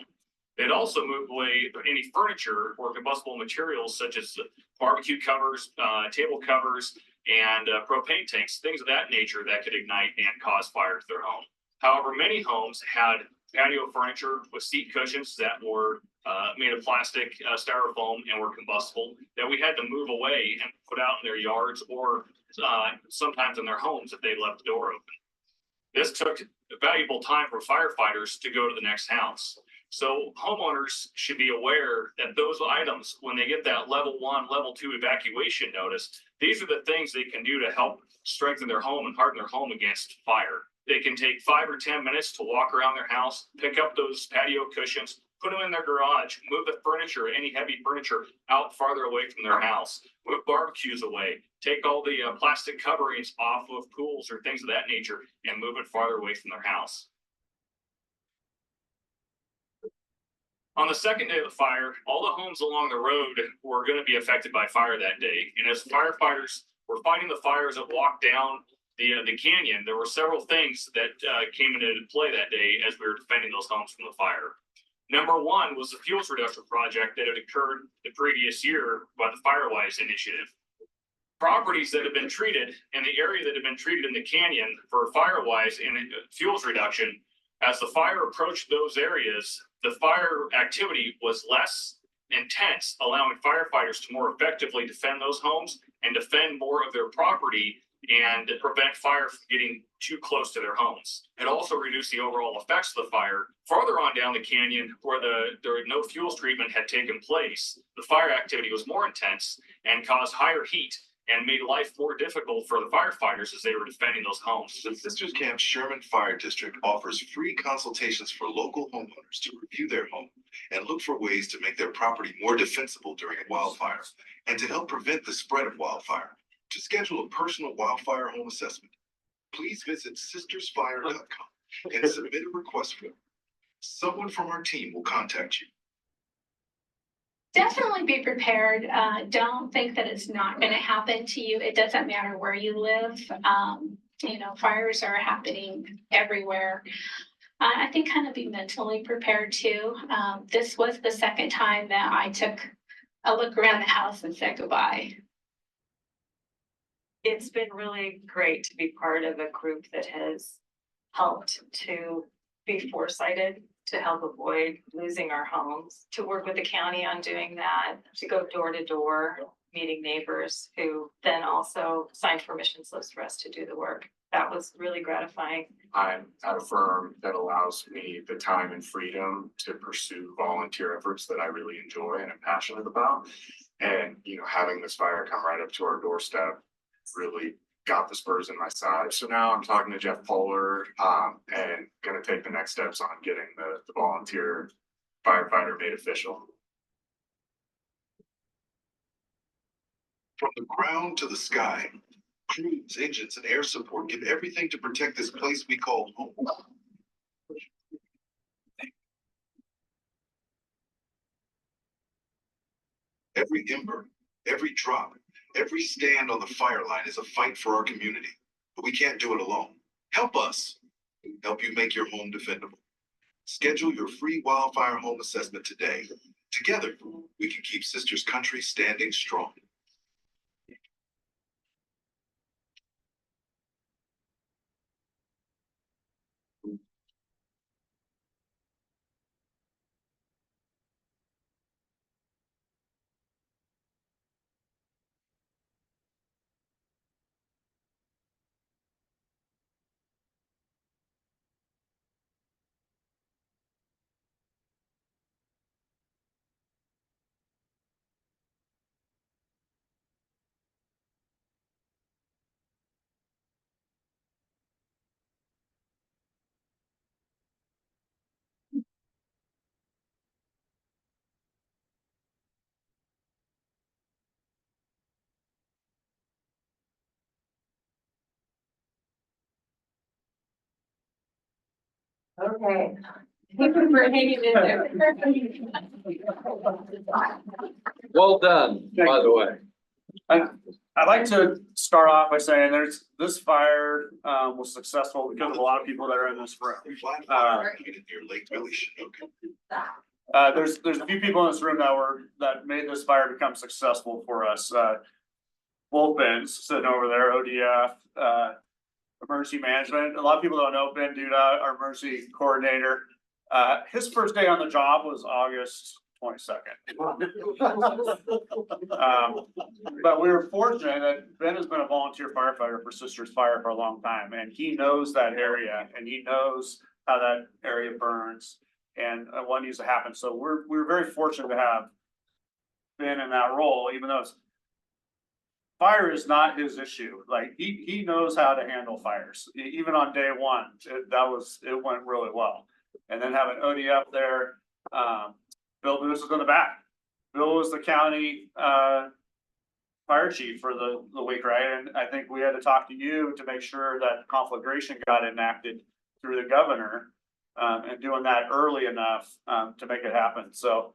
Speaker 17: They'd also moved away any furniture or combustible materials such as barbecue covers, table covers, and propane tanks, things of that nature that could ignite and cause fire to their home. However, many homes had patio furniture with seat cushions that were made of plastic, styrofoam, and were combustible that we had to move away and put out in their yards or sometimes in their homes if they left the door open. This took valuable time for firefighters to go to the next house. So homeowners should be aware that those items, when they get that level 1, level 2 evacuation notice, these are the things they can do to help strengthen their home and harden their home against fire. They can take 5 or 10 minutes to walk around their house, pick up those patio cushions, put them in their garage, move the furniture, any heavy furniture out farther away from their house, move barbecues away, take all the plastic coverings off of pools or things of that nature and move it farther away from their house. On the second day of the fire, all the homes along the road were going to be affected by fire that day. And as firefighters were fighting the fires that walked down the canyon, there were several things that came into play that day as we were defending those homes from the fire. Number one was the fuels reduction project that had occurred the previous year by the Firewise initiative. Properties that have been treated in the area that have been treated in the canyon for Firewise and fuels reduction, as the fire approached those areas, the fire activity was less intense, allowing firefighters to more effectively defend those homes and defend more of their property and prevent fire from getting too close to their homes. It also reduced the overall effects of the fire. Farther on down the canyon, where no fuels treatment had taken place, the fire activity was more intense and caused higher heat and made life more difficult for the firefighters as they were defending those homes.
Speaker 16: The Sisters-Camp Sherman Fire District offers free consultations for local homeowners to review their home and look for ways to make their property more defensible during a wildfire and to help prevent the spread of wildfire. To schedule a personal wildfire home assessment, please visit sistersfire.com and submit a request form. Someone from our team will contact you.
Speaker 18: Definitely be prepared. Don't think that it's not going to happen to you. It doesn't matter where you live. Fires are happening everywhere. I think kind of be mentally prepared too. This was the second time that I took a look around the house and said goodbye.
Speaker 11: It's been really great to be part of a group that has helped to be foresighted, to help avoid losing our homes, to work with the county on doing that, to go door to door, meeting neighbors who then also signed permission slips for us to do the work. That was really gratifying.
Speaker 19: I'm at a firm that allows me the time and freedom to pursue volunteer efforts that I really enjoy and am passionate about. And, having this fire come right up to our doorstep really got the spurs in my side. So now I'm talking to Jeff Polar and going to take the next steps on getting the volunteer firefighter made official.
Speaker 16: From the ground to the sky, crews, engines, and air support give everything to protect this place we call home. Every ember, every drop, every stand on the fire line is a fight for our community, but we can't do it alone. Help us. Help you make your home defendable. Schedule your free wildfire home assessment today. Together, we can keep Sisters Country standing strong.
Speaker 11: Okay. Thank you for hanging in there.
Speaker 2: Well done, by the way.
Speaker 14: I'd like to start off by saying this fire was successful because of a lot of people that are in this room.
Speaker 16: Flat fire ignited near Lake Billy Chinook.
Speaker 14: There's a few people in this room that made this fire become successful for us. Both Ben's sitting over there, ODF, emergency management. A lot of people don't know Ben Duda, our emergency coordinator. His first day on the job was August 22nd. But we were fortunate that Ben has been a volunteer firefighter for Sisters Fire for a long time, and he knows that area, and he knows how that area burns and what needs to happen. So we're very fortunate to have Ben in that role, even though fire is not his issue. Like he knows how to handle fires. Even on day one, it went really well. And then having ODF there, Bill Moose is in the back. Bill was the county fire chief for the week, right? And I think we had to talk to you to make sure that conflagration got enacted through the governor, and doing that early enough to make it happen. So,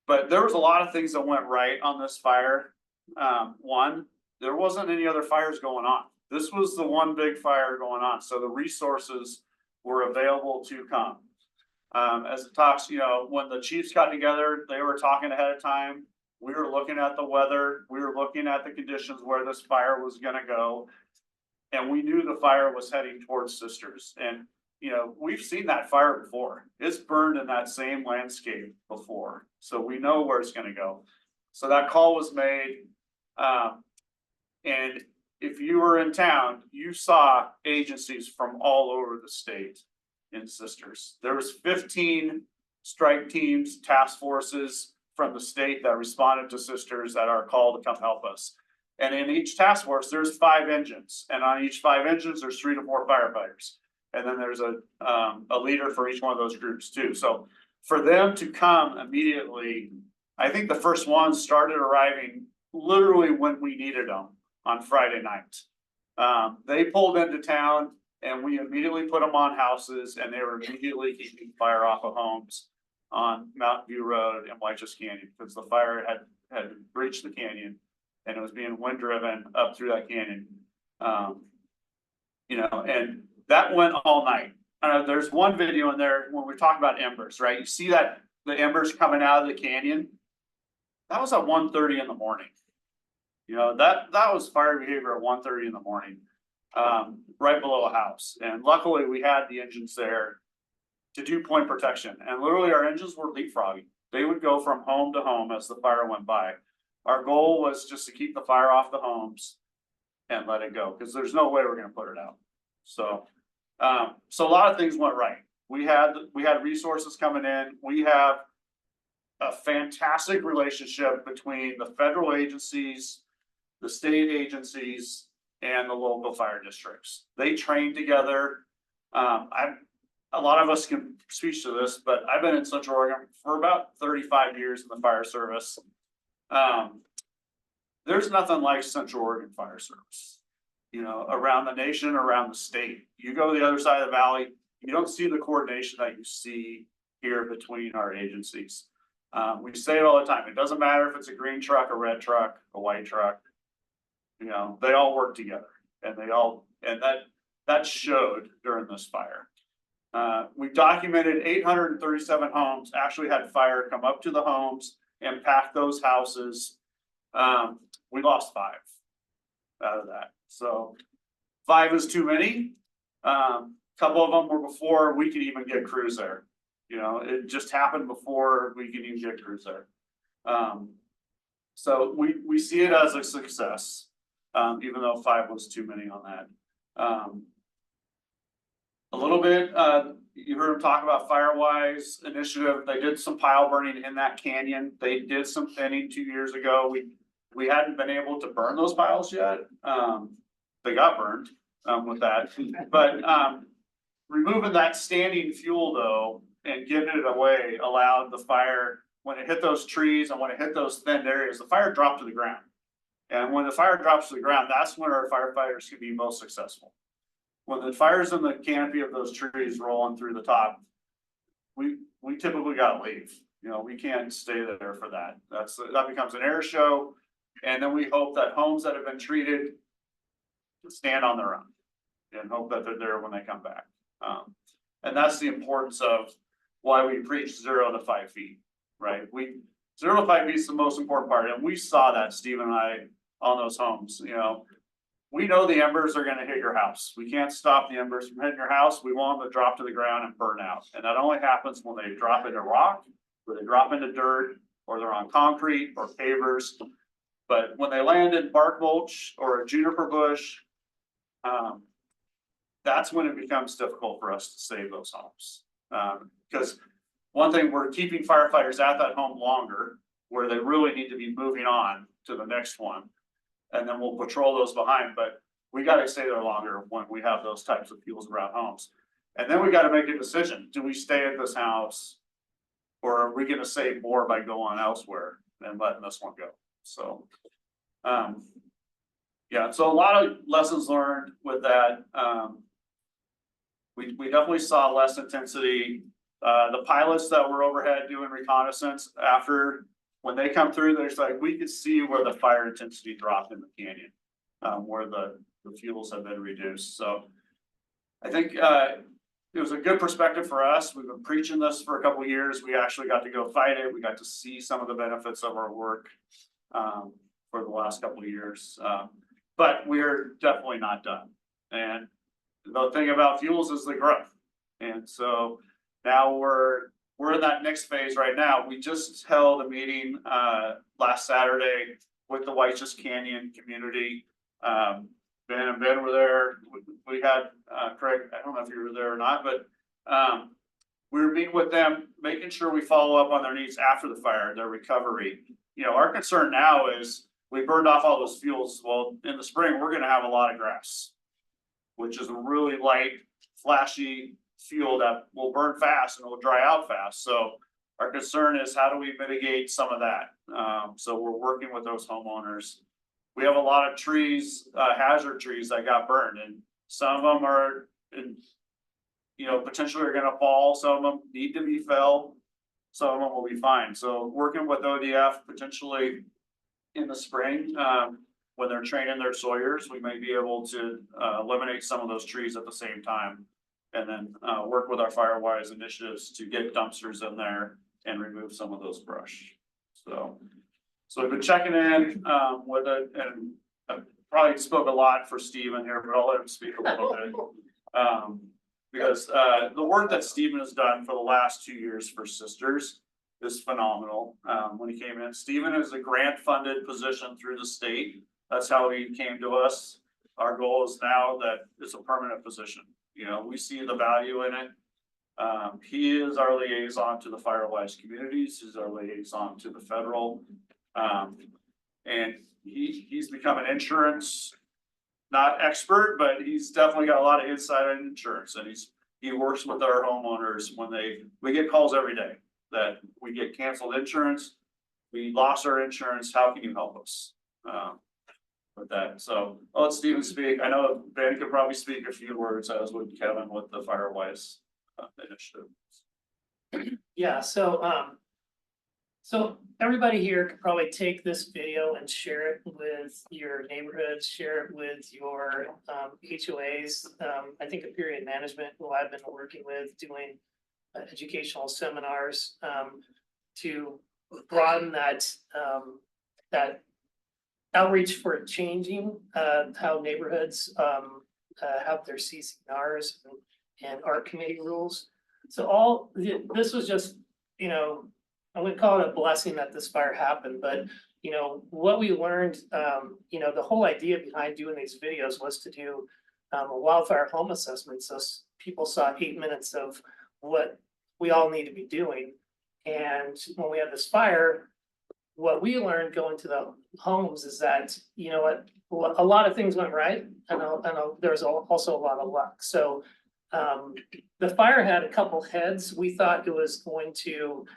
Speaker 14: but there was a lot of things that went right on this fire. One, there wasn't any other fires going on. This was the one big fire going on. So the resources were available to come. As it talks, when the chiefs got together, they were talking ahead of time. We were looking at the weather. We were looking at the conditions where this fire was going to go. And we knew the fire was heading towards Sisters. And, we've seen that fire before. It's burned in that same landscape before. So we know where it's going to go. So that call was made. And if you were in town, you saw agencies from all over the state in Sisters. There was 15 strike teams, task forces from the state that responded to Sisters at our call to come help us. And in each task force, there's 5 engines. And on each 5 engines, there's 3 to 4 firefighters. And then there's a leader for each one of those groups too. So for them to come immediately, I think the first ones started arriving literally when we needed them on Friday night. They pulled into town and we immediately put them on houses, and they were immediately keeping fire off of homes on Mountain View Road and White's Canyon, because the fire had breached the canyon and it was being wind driven up through that canyon. And that went all night. There's one video in there when we talk about embers, right? You see that the embers coming out of the canyon. That was at 1:30 in the morning. That was fire behavior at 1:30 in the morning, right below a house. And luckily we had the engines there to do point protection. And literally our engines were leapfrogging. They would go from home to home as the fire went by. Our goal was just to keep the fire off the homes and let it go, because there's no way we're going to put it out. So a lot of things went right. We had resources coming in. We have a fantastic relationship between the federal agencies, the state agencies, and the local fire districts. They train together. A lot of us can speak to this, but I've been in Central Oregon for about 35 years in the fire service. There's nothing like Central Oregon Fire Service, around the nation, around the state. You go to the other side of the valley, you don't see the coordination that you see here between our agencies. We say it all the time. It doesn't matter if it's a green truck, a red truck, a white truck. They all work together, and that showed during this fire. We documented 837 homes actually had fire come up to the homes and pack those houses. We lost 5 out of that. So 5 is too many. Couple of them were before we could even get crews there. It just happened before we could even get crews there. So we see it as a success, even though 5 was too many on that. A little bit, you heard them talk about Firewise initiative. They did some pile burning in that canyon. They did some thinning 2 years ago. We hadn't been able to burn those piles yet. They got burned with that, but removing that standing fuel though and getting it away allowed the fire, when it hit those trees and when it hit those thinned areas, the fire dropped to the ground. And when the fire drops to the ground, that's when our firefighters can be most successful. when the fire's in the canopy of those trees rolling through the top, we typically gotta leave. You know, we can't stay there for that. That becomes an air show. And then we hope that homes that have been treated stand on their own and hope that they're there when they come back. And that's the importance of why we preach 0 to 5 feet, right? 0 to 5 feet is the most important part. And we saw that, Steve and I, on those homes, you know. We know the embers are gonna hit your house. We can't stop the embers from hitting your house. We want them to drop to the ground and burn out. And that only happens when they drop into rock, or they drop into dirt, or they're on concrete or pavers. But when they land in bark mulch or a juniper bush, that's when it becomes difficult for us to save those homes. Because one thing, we're keeping firefighters at that home longer, where they really need to be moving on to the next one. And then we'll patrol those behind, but we gotta stay there longer when we have those types of fuels around homes. And then we gotta make a decision. Do we stay at this house? Or are we gonna save more by going elsewhere and letting this one go? So, yeah, so a lot of lessons learned with that. We definitely saw less intensity. The pilots that were overhead doing reconnaissance, after, when they come through, there's like, we could see where the fire intensity dropped in the canyon, where the fuels have been reduced. So I think it was a good perspective for us. We've been preaching this for a couple of years. We actually got to go fight it. We got to see some of the benefits of our work for the last couple of years. But we're definitely not done. And the thing about fuels is the growth. And so now we're in that next phase right now. We just held a meeting last Saturday with the White's Canyon community. Ben and Ben were there. We had Craig, I don't know if you were there or not, but we were meeting with them, making sure we follow up on their needs after the fire, their recovery. You know, our concern now is we burned off all those fuels. Well, in the spring, we're gonna have a lot of grass, which is a really light, flashy fuel that will burn fast and will dry out fast. So our concern is, how do we mitigate some of that? So we're working with those homeowners. We have a lot of trees, hazard trees that got burned, and some of them are, potentially are gonna fall. Some of them need to be felled. Some of them will be fine. So working with ODF potentially in the spring, when they're training their sawyers, we may be able to eliminate some of those trees at the same time. And then work with our Firewise initiatives to get dumpsters in there and remove some of those brush. So we've been checking in with it, and I probably spoke a lot for Steven here, but I'll let him speak a little bit. Because the work that Steven has done for the last 2 years for Sisters is phenomenal. When he came in, Steven is a grant funded position through the state. That's how he came to us. Our goal is now that it's a permanent position. You know, we see the value in it. He is our liaison to the Firewise communities. He's our liaison to the federal. And he's become an insurance, not expert, but he's definitely got a lot of insight on insurance. And he works with our homeowners when we get calls every day that we get canceled insurance. We lost our insurance. How can you help us? With that. So I'll let Steven speak. I know Ben could probably speak a few words, as would Kevin with the Firewise initiative.
Speaker 1: Yeah, so everybody here could probably take this video and share it with your neighborhoods, share it with your HOAs. I think a period management, who I've been working with, doing educational seminars to broaden that outreach for changing how neighborhoods have their CCNRs and ARC committee rules. So this was just, I wouldn't call it a blessing that this fire happened, but what we learned, the whole idea behind doing these videos was to do a wildfire home assessment. So people saw 8 minutes of what we all need to be doing. And when we had this fire, what we learned going to the homes is that, a lot of things went right, and there's also a lot of luck. So the fire had a couple heads. We thought it was going to,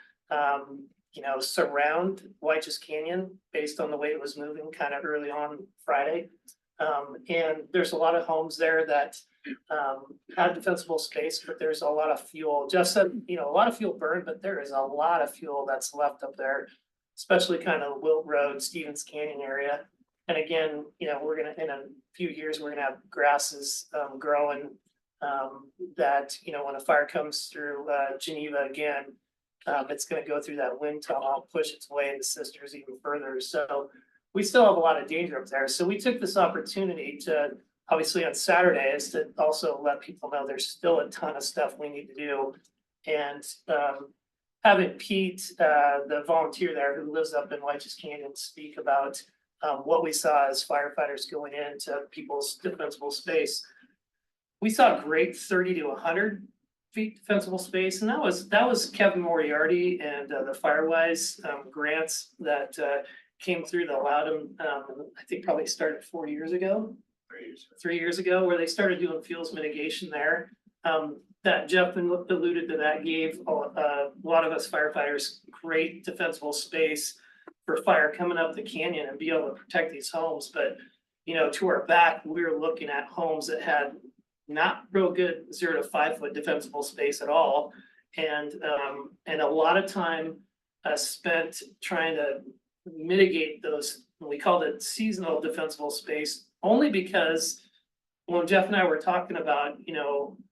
Speaker 1: surround White's Canyon based on the way it was moving kind of early on Friday. And there's a lot of homes there that have defensible space, but there's a lot of fuel. Just said, a lot of fuel burned, but there is a lot of fuel that's left up there, especially kind of Wilt Road, Stevens Canyon area. And again, we're gonna, in a few years, we're gonna have grasses growing that, when a fire comes through Geneva again, it's gonna go through that wind tunnel, push its way into Sisters even further. So we still have a lot of danger up there. So we took this opportunity to, obviously on Saturdays, to also let people know there's still a ton of stuff we need to do. And having Pete, the volunteer there who lives up in White's Canyon, speak about what we saw as firefighters going into people's defensible space. We saw great 30 to 100 feet defensible space, and that was Kevin Moriarty and the Firewise grants that came through that allowed them. I think probably started 4 years ago. 3 years ago, where they started doing fuels mitigation there. That Jeff alluded to, that gave a lot of us firefighters great defensible space for fire coming up the canyon and be able to protect these homes. But, to our back, we were looking at homes that had not real good 0 to 5 foot defensible space at all. And a lot of time spent trying to mitigate those, we called it seasonal defensible space, only because when Jeff and I were talking about,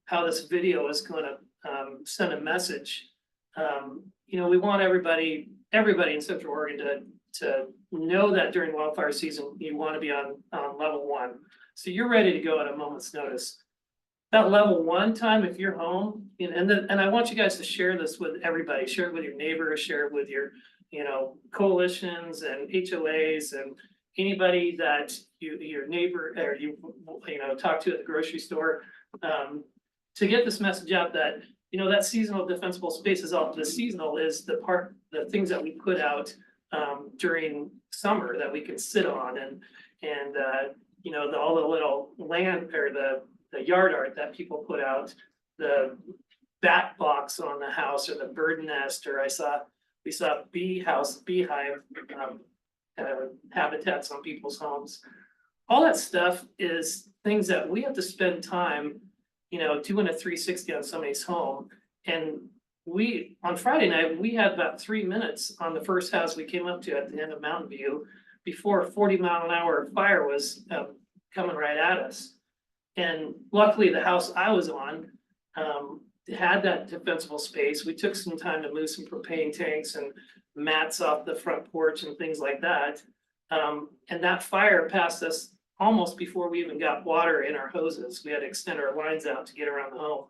Speaker 1: how this video is going to send a message, we want everybody in Central Oregon to know that during wildfire season, you want to be on level 1. So you're ready to go at a moment's notice. That level 1 time, if you're home, and I want you guys to share this with everybody, share it with your neighbors, share it with your, coalitions and HOAs and anybody that your neighbor or you talk to at the grocery store, to get this message out that, that seasonal defensible space is all, the seasonal is the things that we put out during summer that we can sit on and all the little land or the yard art that people put out, the bat box on the house or the bird nest, or we saw beehive habitats on people's homes. All that stuff is things that we have to spend time, doing a 360 on somebody's home. And on Friday night, we had about 3 minutes on the first house we came up to at the end of Mountain View before a 40-mile-an-hour fire was coming right at us. And luckily, the house I was on had that defensible space. We took some time to move some propane tanks and mats off the front porch and things like that. And that fire passed us almost before we even got water in our hoses. We had to extend our lines out to get around the home.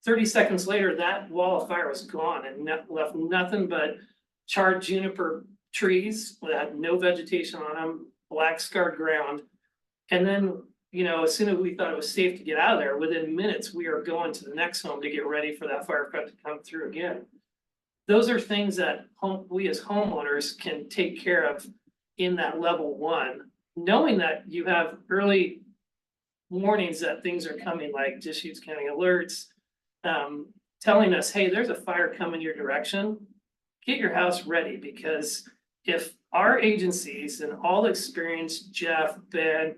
Speaker 1: 30 seconds later, that wall of fire was gone and left nothing but charred juniper trees that had no vegetation on them, black scarred ground. And then, as soon as we thought it was safe to get out of there, within minutes, we are going to the next home to get ready for that fire to come through again. Those are things that we as homeowners can take care of in that level 1, knowing that you have early warnings that things are coming, like Deschutes County alerts, telling us, hey, there's a fire coming your direction. Get your house ready, because if our agencies and all the experience, Jeff, Ben,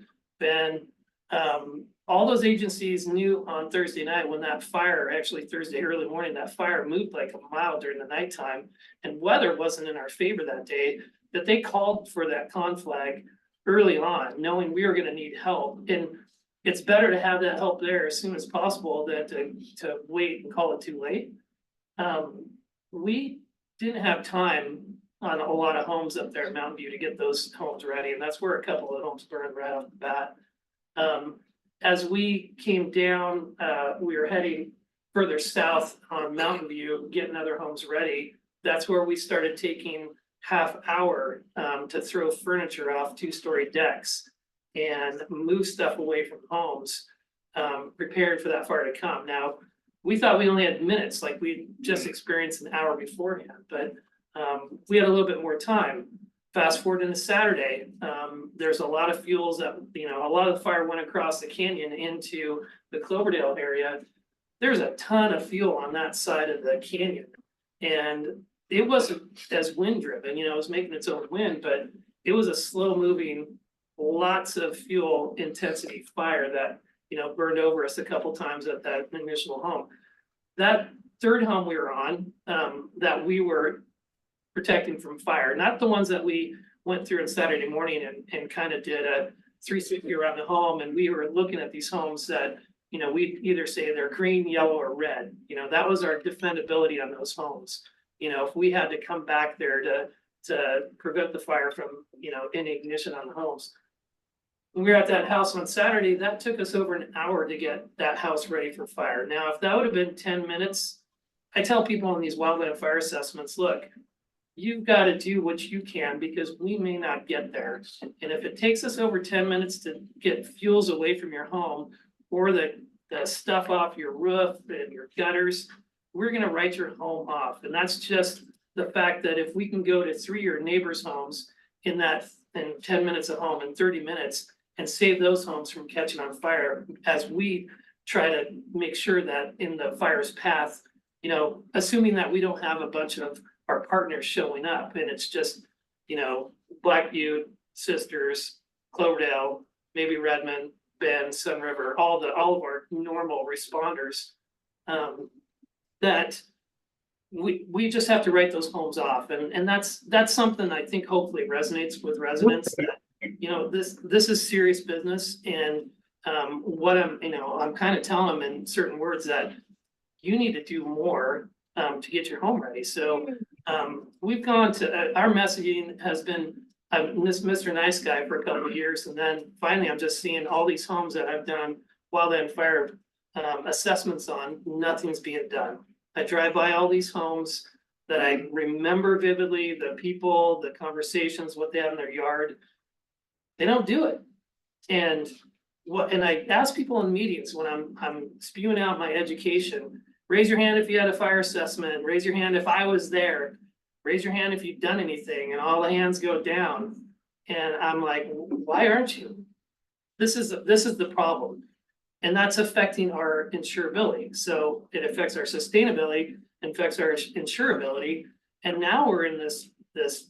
Speaker 1: all those agencies knew on Thursday night when that fire, actually Thursday early morning, that fire moved like a mile during the nighttime and weather wasn't in our favor that day, that they called for that conflag early on, knowing we were going to need help. And it's better to have that help there as soon as possible than to wait and call it too late. We didn't have time on a lot of homes up there at Mountain View to get those homes ready. And that's where a couple of homes burned right off the bat. As we came down, we were heading further south on Mountain View, getting other homes ready. That's where we started taking half hour to throw furniture off 2-story decks and move stuff away from homes, prepared for that fire to come. Now, we thought we only had minutes, like we just experienced an hour beforehand, but we had a little bit more time. Fast forward into Saturday, there's a lot of fuels that, a lot of the fire went across the canyon into the Cloverdale area. There's a ton of fuel on that side of the canyon. And it wasn't as wind driven, it was making its own wind, but it was a slow moving lots of fuel intensity fire that, you know, burned over us a couple times at that initial home. That third home we were on, that we were protecting from fire, not the ones that we went through on Saturday morning and kind of did a 360 around the home, and we were looking at these homes that, you know, we either say they're green, yellow, or red. You know, that was our defendability on those homes. You know, if we had to come back there to prevent the fire from, you know, any ignition on the homes. When we were at that house on Saturday, that took us over an hour to get that house ready for fire. Now, if that would have been 10 minutes, I tell people in these wildland fire assessments, look, you've got to do what you can because we may not get there. And if it takes us over 10 minutes to get fuels away from your home or the stuff off your roof and your gutters, we're going to write your home off. And that's just the fact that if we can go to 3 of your neighbors' homes in 10 minutes a home in 30 minutes and save those homes from catching on fire as we try to make sure that in the fire's path, you know, assuming that we don't have a bunch of our partners showing up and it's just, you know, Blackview, Sisters, Cloverdale, maybe Redmond, Bend, Sun River, all of our normal responders, that we just have to write those homes off. And that's something I think hopefully resonates with residents that, you know, this is serious business. And what I'm kind of telling them in certain words that you need to do more to get your home ready. So we've gone to, our messaging has been, this Mr. Nice Guy for a couple of years. And then finally, I'm just seeing all these homes that I've done wildland fire assessments on, nothing's being done. I drive by all these homes that I remember vividly, the people, the conversations, what they have in their yard. They don't do it. And I ask people in meetings when I'm spewing out my education, raise your hand if you had a fire assessment, raise your hand if I was there, raise your hand if you've done anything, and all the hands go down. And I'm like, why aren't you? This is the problem. And that's affecting our insurability. So it affects our sustainability, affects our insurability. And now we're in this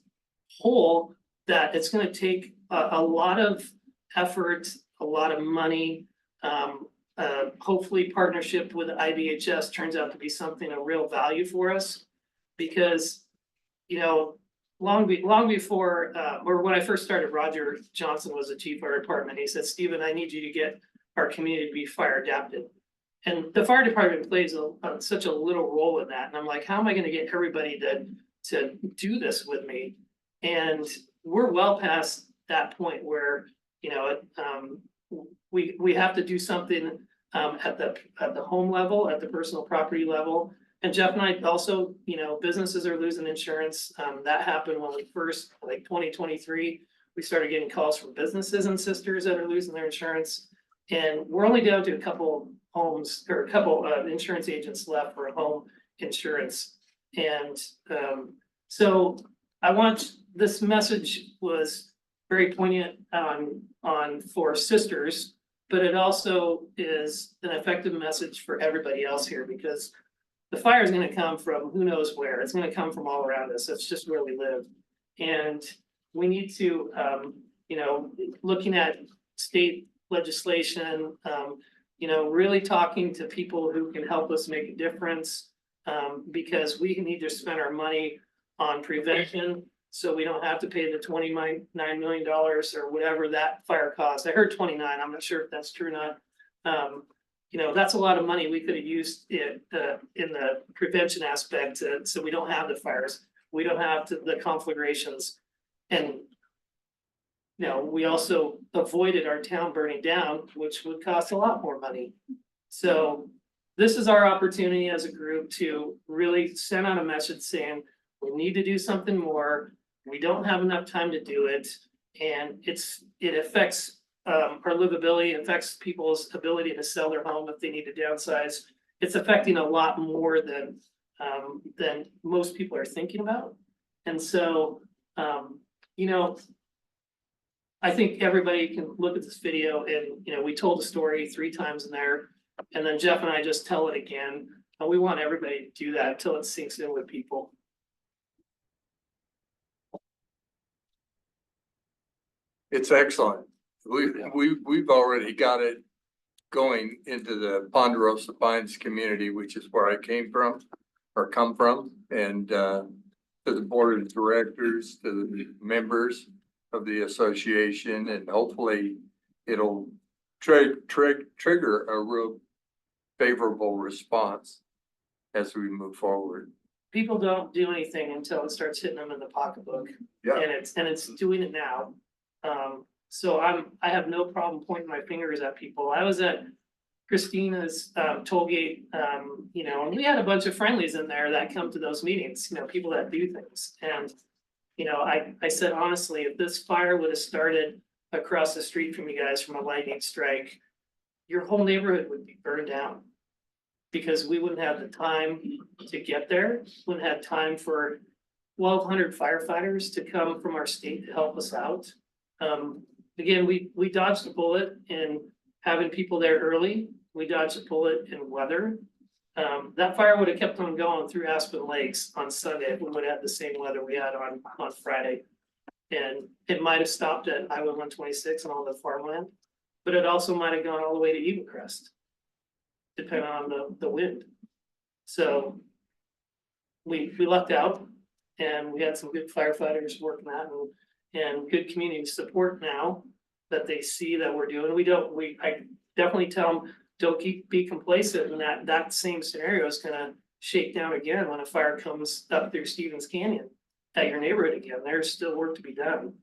Speaker 1: hole that it's going to take a lot of effort, a lot of money. Hopefully partnership with IBHS turns out to be something of real value for us because, you know, long before, or when I first started, Roger Johnson was the chief fire department. He said, Stephen, I need you to get our community to be fire adapted. And the fire department plays such a little role in that. And I'm like, how am I going to get everybody to do this with me? And we're well past that point where, you know, we have to do something at the home level, at the personal property level. And Jeff and I also, you know, businesses are losing insurance. That happened when we first, like 2023, we started getting calls from businesses and sisters that are losing their insurance. And we're only down to a couple homes or a couple of insurance agents left for home insurance. And so this message was very poignant for sisters, but it also is an effective message for everybody else here because the fire is going to come from who knows where. It's going to come from all around us. That's just where we live. And we need to, you know, looking at state legislation, you know, really talking to people who can help us make a difference because we need to spend our money on prevention so we don't have to pay the $29 million or whatever that fire costs. I heard 29. I'm not sure if that's true or not. You know, that's a lot of money we could have used in the prevention aspect so we don't have the fires. We don't have the conflagrations. And, you know, we also avoided our town burning down, which would cost a lot more money. So this is our opportunity as a group to really send out a message saying, we need to do something more. We don't have enough time to do it. And it affects our livability, affects people's ability to sell their home if they need to downsize. It's affecting a lot more than most people are thinking about. And so, you know, I think everybody can look at this video and, you know, we told the story 3 times in there and then Jeff and I just tell it again. And we want everybody to do that until it sinks in with people.
Speaker 20: It's excellent. we've already got it going into the Ponderosa Pines community, which is where I came from or come from, and to the board of directors, to the members of the association, and hopefully it'll trigger a real favorable response as we move forward.
Speaker 1: People don't do anything until it starts hitting them in the pocketbook.
Speaker 20: Yeah.
Speaker 1: And it's doing it now. So I have no problem pointing my fingers at people. I was at Christina's tollgate, you know, and we had a bunch of friendlies in there that come to those meetings, you know, people that do things. And, you know, I said, honestly, if this fire would have started across the street from you guys from a lightning strike, your whole neighborhood would be burned down. Because we wouldn't have the time to get there, wouldn't have time for 1,200 firefighters to come from our state to help us out. Again, we dodged a bullet in having people there early. We dodged a bullet in weather. That fire would have kept on going through Aspen Lakes on Sunday if we would have had the same weather we had on Friday. And it might have stopped at Highway 126 and all the farmland, but it also might have gone all the way to Evencrest, depending on the wind. So we lucked out, and we had some good firefighters working that, and good community support now that they see that we're doing. I definitely tell them, don't be complacent, and that same scenario is gonna shake down again when a fire comes up through Stevens Canyon at your neighborhood again. There's still work to be done.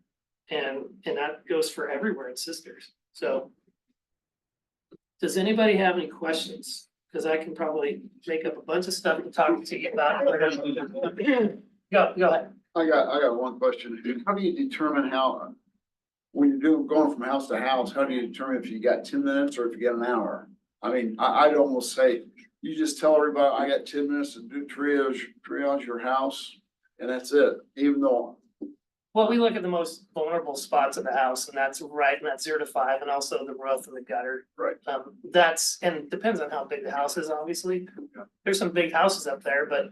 Speaker 1: And that goes for everywhere in Sisters. So does anybody have any questions? Because I can probably make up a bunch of stuff to talk to you about. Go ahead.
Speaker 21: I got one question. How do you determine how, when you're going from house to house, how do you determine if you got 10 minutes or if you got an hour? I mean, I'd almost say, you just tell everybody, I got 10 minutes to do triage your house, and that's it, even though.
Speaker 1: Well, we look at the most vulnerable spots of the house, and that's right in that 0 to 5, and also the roof and the gutter.
Speaker 21: Right.
Speaker 1: And it depends on how big the house is, obviously.
Speaker 21: Yeah.
Speaker 1: There's some big houses up there, but,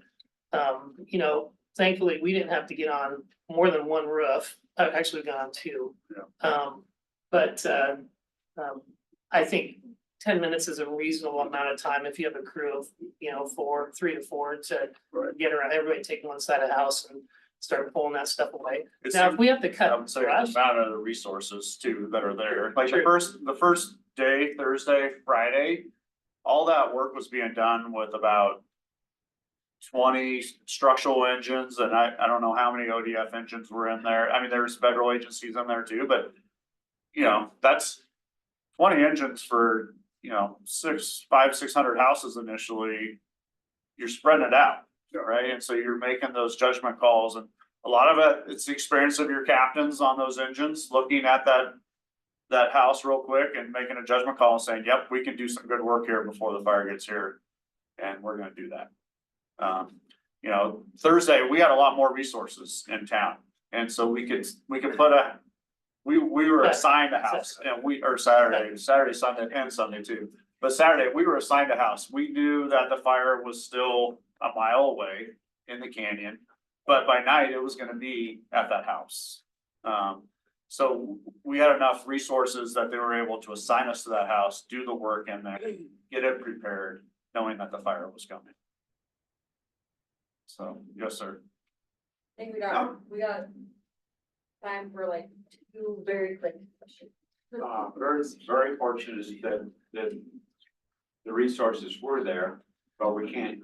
Speaker 1: you know, thankfully, we didn't have to get on more than one roof. Actually, we got on 2.
Speaker 21: Yeah.
Speaker 1: I think 10 minutes is a reasonable amount of time if you have a crew of, you know, 3 to 4 to get around, everybody take one side of the house and start pulling that stuff away. Now, if we have to cut
Speaker 14: I would say the
Speaker 1: brush,
Speaker 14: amount of the resources too that are there, like the first day, Thursday, Friday, all that work was being done with about 20 structural engines, and I don't know how many ODF engines were in there. I mean, there's federal agencies in there too, but you know, that's 20 engines for, you know, 600 houses initially. You're spreading it out, right? And so you're making those judgment calls, and a lot of it, it's the experience of your captains on those engines, looking at that house real quick and making a judgment call and saying, yep, we can do some good work here before the fire gets here. And we're gonna do that. You know, Thursday, we had a lot more resources in town. And so we could put we were assigned a house, and Saturday, Sunday, and Sunday too. But Saturday, we were assigned a house. We knew that the fire was still a mile away in the canyon, but by night it was gonna be at that house. So we had enough resources that they were able to assign us to that house, do the work in there, get it prepared, knowing that the fire was coming. So, yes, sir.
Speaker 11: I think we got time for like 2 very quick questions.
Speaker 8: Very fortunate that the resources were there, but we can't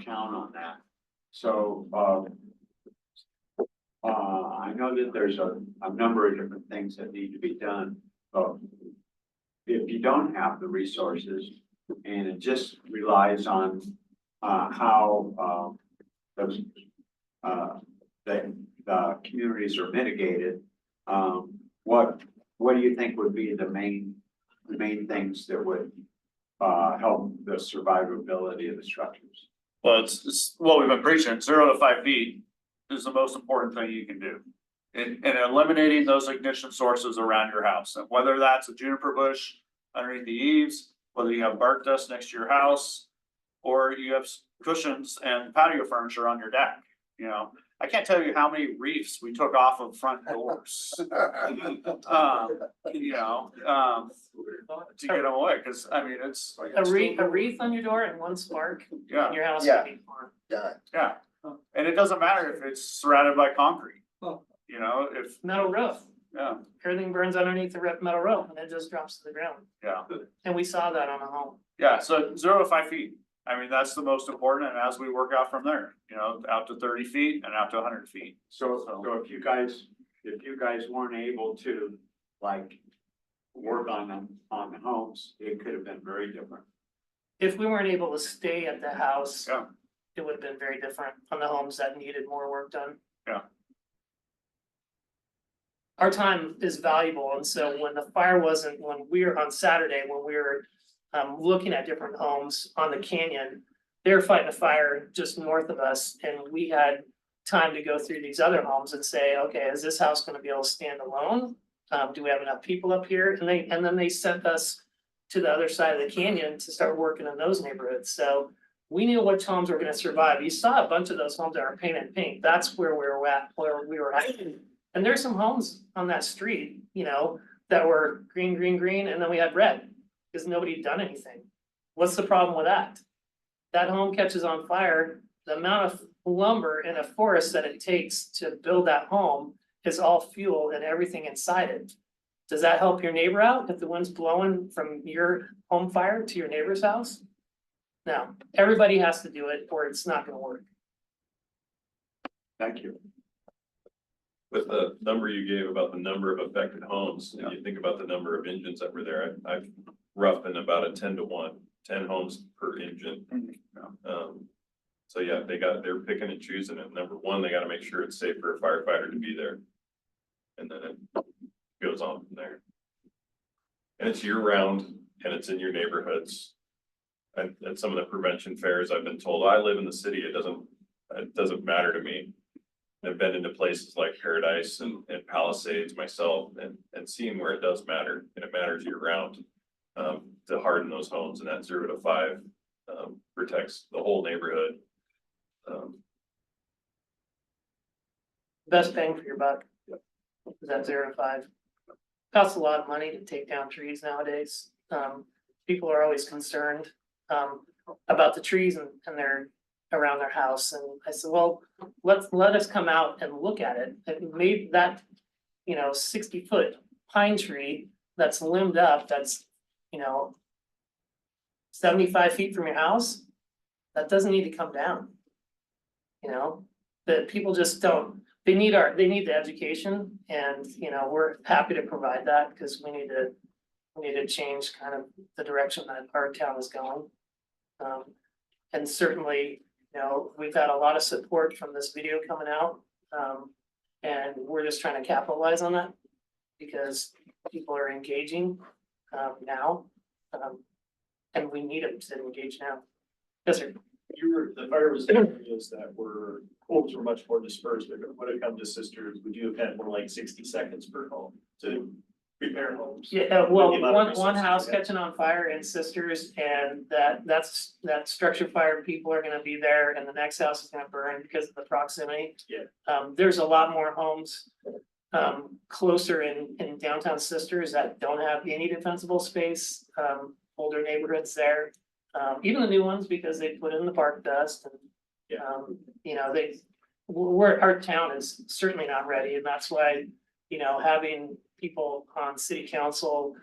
Speaker 8: count on that. So, I know that there's a number of different things that need to be done, but if you don't have the resources and it just relies on how the communities are mitigated, what do you think would be the main things that would help the survivability of the structures?
Speaker 14: Well, it's what we've been preaching, 0 to 5 feet is the most important thing you can do. And eliminating those ignition sources around your house, and whether that's a juniper bush underneath the eaves, whether you have bark dust next to your house, or you have cushions and patio furniture on your deck, you know, I can't tell you how many reefs we took off of front doors. You know, to get them away, cause I mean, it's.
Speaker 1: A wreath on your door and one spark,
Speaker 14: Yeah.
Speaker 1: and your house
Speaker 21: Yeah.
Speaker 1: would be gone.
Speaker 14: Yeah, and it doesn't matter if it's surrounded by concrete, you know, if,
Speaker 1: Metal roof,
Speaker 14: yeah,
Speaker 1: everything burns underneath the metal roof and it just drops to the ground.
Speaker 14: yeah.
Speaker 1: And we saw that on a home.
Speaker 14: Yeah, so 0 to 5 feet. I mean, that's the most important, and as we work out from there, you know, out to 30 feet and out to 100 feet.
Speaker 8: So if you guys weren't able to, like, work on the homes, it could have been very different.
Speaker 1: If we weren't able to stay at the house,
Speaker 14: Yeah.
Speaker 1: it would have been very different on the homes that needed more work done.
Speaker 14: Yeah.
Speaker 1: Our time is valuable, and so when the fire wasn't, when we were on Saturday, when we were looking at different homes on the canyon, they were fighting a fire just north of us, and we had time to go through these other homes and say, okay, is this house gonna be able to stand alone? Do we have enough people up here? And then they sent us to the other side of the canyon to start working in those neighborhoods, so we knew which homes were gonna survive. You saw a bunch of those homes that are painted pink, that's where we were at. And there's some homes on that street, you know, that were green, and then we had red, because nobody had done anything. What's the problem with that? That home catches on fire, the amount of lumber in a forest that it takes to build that home is all fuel and everything inside it. Does that help your neighbor out if the wind's blowing from your home fire to your neighbor's house? No, everybody has to do it or it's not gonna work.
Speaker 8: Thank you.
Speaker 12: With the number you gave about the number of affected homes, and you think about the number of engines that were there, I've roughed in about a 10-to-1, 10 homes per engine. So yeah, they're picking and choosing it. Number one, they gotta make sure it's safe for a firefighter to be there. And then it goes on from there. And it's year round and it's in your neighborhoods. And some of the prevention fairs, I've been told, I live in the city, it doesn't matter to me. I've been into places like Paradise and Palisades myself and seeing where it does matter, and it matters year round. To harden those homes, and that 0 to 5 protects the whole neighborhood.
Speaker 1: Best bang for your buck. Is that 0 to 5. Costs a lot of money to take down trees nowadays. People are always concerned about the trees and they're around their house, and I said, well, let us come out and look at it. It made that, 60-foot pine tree that's limbed up, that's, 75 feet from your house, that doesn't need to come down. That people just don't, they need the education, and, we're happy to provide that, because we need to change kind of the direction that our town is going. And certainly, we've had a lot of support from this video coming out. And we're just trying to capitalize on that because people are engaging now. And we need them to engage now. Yes, sir.
Speaker 5: The fire was in areas that were, homes were much more dispersed, but when it comes to Sisters, would you have had more like 60 seconds per home to repair homes?
Speaker 1: Yeah, well,
Speaker 5: With the amount of
Speaker 1: one
Speaker 5: resources
Speaker 1: house
Speaker 5: we have.
Speaker 1: catching on fire in Sisters, and that structure fire people are gonna be there, and the next house is gonna burn because of the proximity.
Speaker 5: Yeah.
Speaker 1: There's a lot more homes closer in downtown Sisters that don't have any defensible space, older neighborhoods there. Even the new ones, because they put in the park dust and, our town is certainly not ready, and that's why, having people on city council,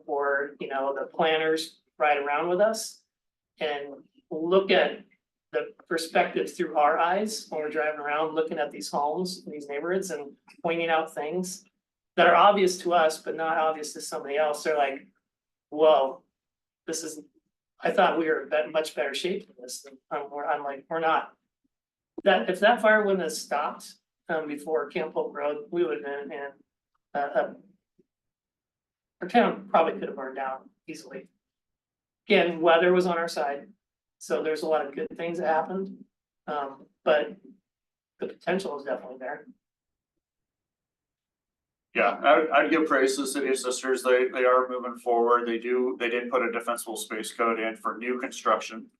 Speaker 1: or, the planners ride around with us and look at the perspective through our eyes when we're driving around, looking at these homes, these neighborhoods, and pointing out things that are obvious to us, but not obvious to somebody else. They're like, whoa, I thought we were in much better shape for this. I'm like, we're not. If that fire wouldn't have stopped before Camp Hope Road, we would have been in our town probably could have burned down easily. Again, weather was on our side, so there's a lot of good things that happened, but the potential is definitely there.
Speaker 14: Yeah, I'd give praise to the City of Sisters. They are moving forward. They did put a defensible space code in for new construction.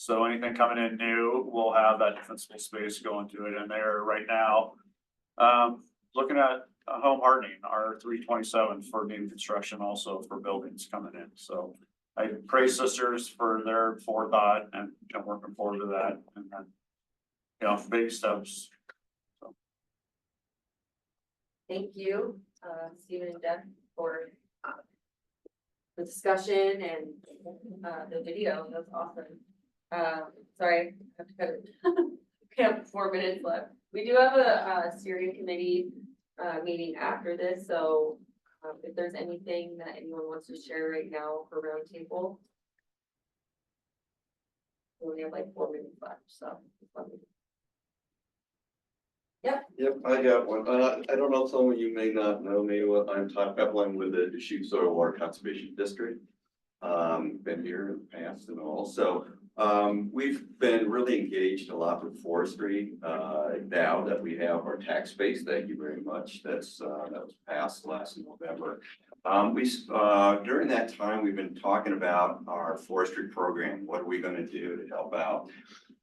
Speaker 14: So anything coming in new will have that defensible space going to it, and they're right now. Looking at home hardening, our 327 for new construction, also for buildings coming in, so. I praise Sisters for their forethought and, working forward to that, and then, baby steps.
Speaker 11: Thank you, Stephen and Jeff, for the discussion and the video. That's awesome. Sorry, I have to cut it. We have 4 minutes left. We do have a steering committee meeting after this, so if there's anything that anyone wants to share right now for roundtable. We only have like 4 minutes left, so. Yep.
Speaker 4: Yep, I got one. I don't know, some of you may not know me, what I'm talking about, I'm with the Deschutes Soil Water Conservation District. Been here in the past and all, so we've been really engaged a lot with forestry. Now that we have our tax base, thank you very much. That was passed last November. During that time, we've been talking about our forestry program. What are we going to do to help out?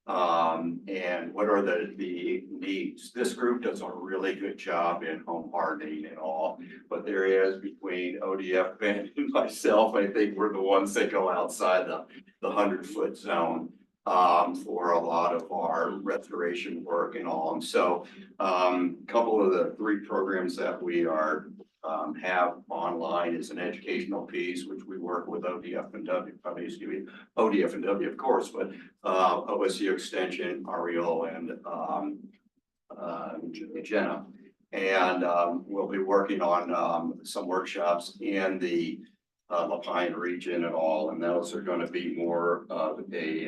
Speaker 4: And what are the needs? This group does a really good job in home hardening and all, but there is between ODF and myself, I think we're the ones that go outside the 100-foot zone for a lot of our restoration work and all. And so couple of the 3 programs that we are have online is an educational piece, which we work with ODF and W, ODF and W, of course, but OSU Extension, REO, and Jenna. And we'll be working on some workshops in the La Pine region and all, and those are going to be more of a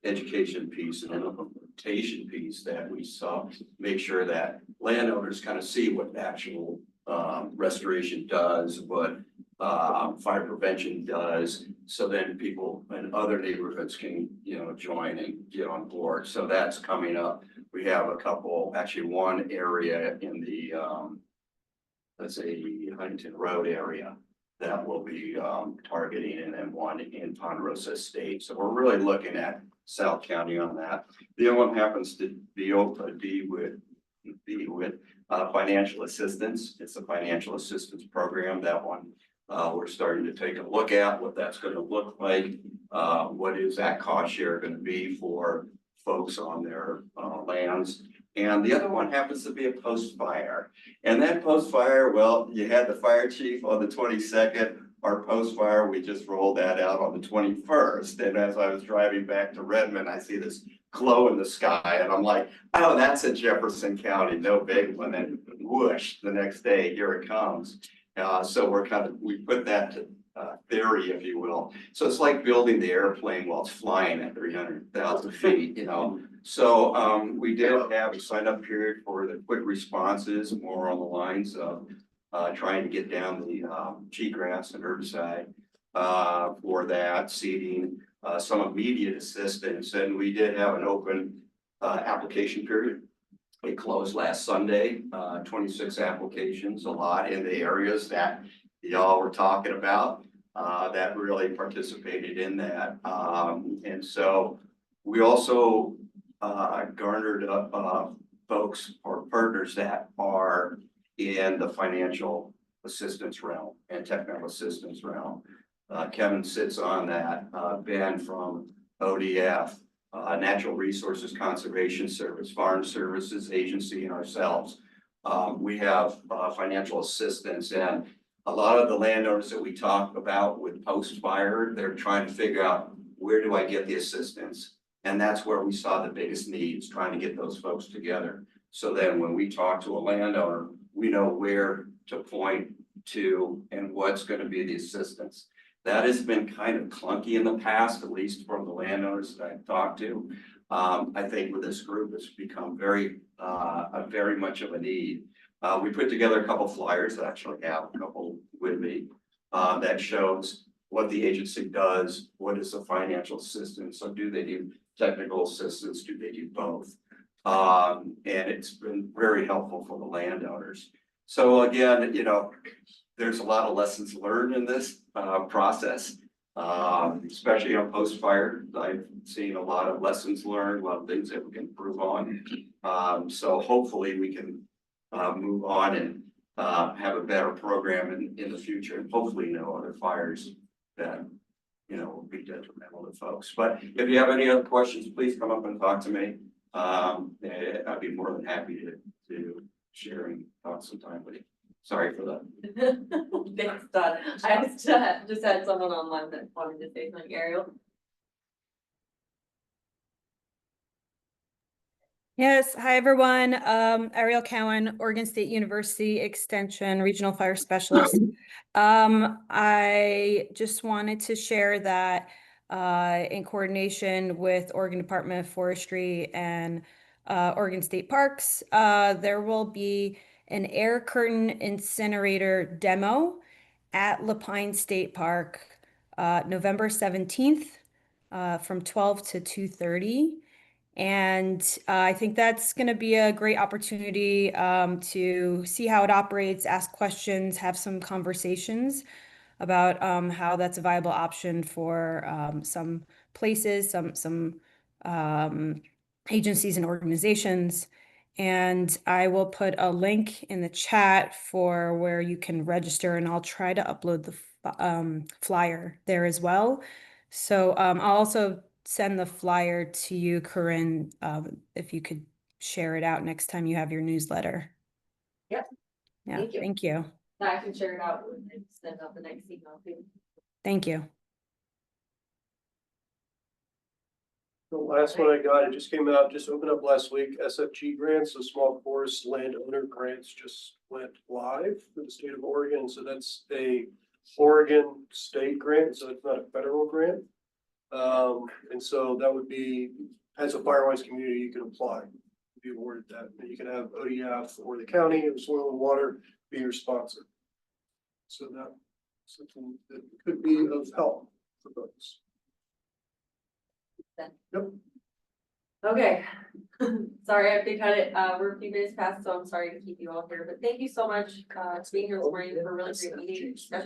Speaker 4: education piece and implementation piece that we saw, make sure that landowners kind of see what actual restoration does, what fire prevention does, so then people in other neighborhoods can, join and get on board. So that's coming up. We have a couple, actually one area in the, let's say Huntington Road area that we'll be targeting, and then one in Ponderosa Estate. So we're really looking at South County on that. The other one happens to be with financial assistance. It's a financial assistance program. That one we're starting to take a look at what that's going to look like. What is that cost share going to be for folks on their lands? And the other one happens to be a post-fire. And that post-fire, well, you had the fire chief on the 22nd. Our post-fire, we just rolled that out on the 21st. And as I was driving back to Redmond, I see this glow in the sky, and I'm like, oh, that's in Jefferson County, no big one. And whoosh, the next day, here it comes. So we put that to theory, if you will. So it's like building the airplane while it's flying at 300,000 feet, So we did have a sign-up period for the quick responses, more on the lines of trying to get down the cheatgrass and herbicide for that, seeding, some immediate assistance. And we did have an open application period. It closed last Sunday, 26 applications, a lot in the areas that y'all were talking about that really participated in that. And so we also garnered up folks or partners that are in the financial assistance realm and technical assistance realm. Kevin sits on that, Ben from ODF, Natural Resources Conservation Service, Farm Services Agency, and ourselves. We have financial assistance, and a lot of the landowners that we talk about with post-fire, they're trying to figure out, where do I get the assistance? And that's where we saw the biggest needs, trying to get those folks together. So then when we talk to a landowner, we know where to point to and what's going to be the assistance. That has been kind of clunky in the past, at least from the landowners that I've talked to. I think with this group, it's become very much of a need. We put together a couple flyers, I actually have a couple with me, that shows what the agency does, what is the financial assistance, so do they do technical assistance, do they do both? And it's been very helpful for the landowners. So again, there's a lot of lessons learned in this process. Especially on post-fire. I've seen a lot of lessons learned, a lot of things that we can improve on. So hopefully we can move on and have a better program in the future, and hopefully no other fires that, you know, will be detrimental to folks. But if you have any other questions, please come up and talk to me. I'd be more than happy to share and talk sometime with you. Sorry for that.
Speaker 11: Thanks, Todd. I just had someone online that wanted to say something, Ariel.
Speaker 15: Yes, hi everyone. Ariel Cowan, Oregon State University Extension Regional Fire Specialist. I just wanted to share that in coordination with Oregon Department of Forestry and Oregon State Parks, there will be an air curtain incinerator demo at Lapine State Park, November 17th, from 12 to 2:30. And I think that's going to be a great opportunity to see how it operates, ask questions, have some conversations about how that's a viable option for some places, some agencies and organizations. And I will put a link in the chat for where you can register, and I'll try to upload the flyer there as well. So I'll also send the flyer to you, Corinne, if you could share it out next time you have your newsletter.
Speaker 11: Yep.
Speaker 15: Yeah,
Speaker 11: Thank you.
Speaker 15: thank you.
Speaker 11: I can share it out and send out the next email too.
Speaker 15: Thank you.
Speaker 5: The last one I got, it just came out, just opened up last week, SFG grants, so small forest landowner grants just went live for the state of Oregon. So that's a Oregon state grant, so it's not a federal grant. And so that would be, as a Firewise community, you can apply, be awarded that, and you can have ODF or the county of soil and water be your sponsor. So that's something that could be of help for folks. Yep.
Speaker 11: Okay. Sorry, I have to cut it. We're a few minutes past, so I'm sorry to keep you all here, but thank you so much to being here this morning for a really great meeting.
Speaker 5: Oh,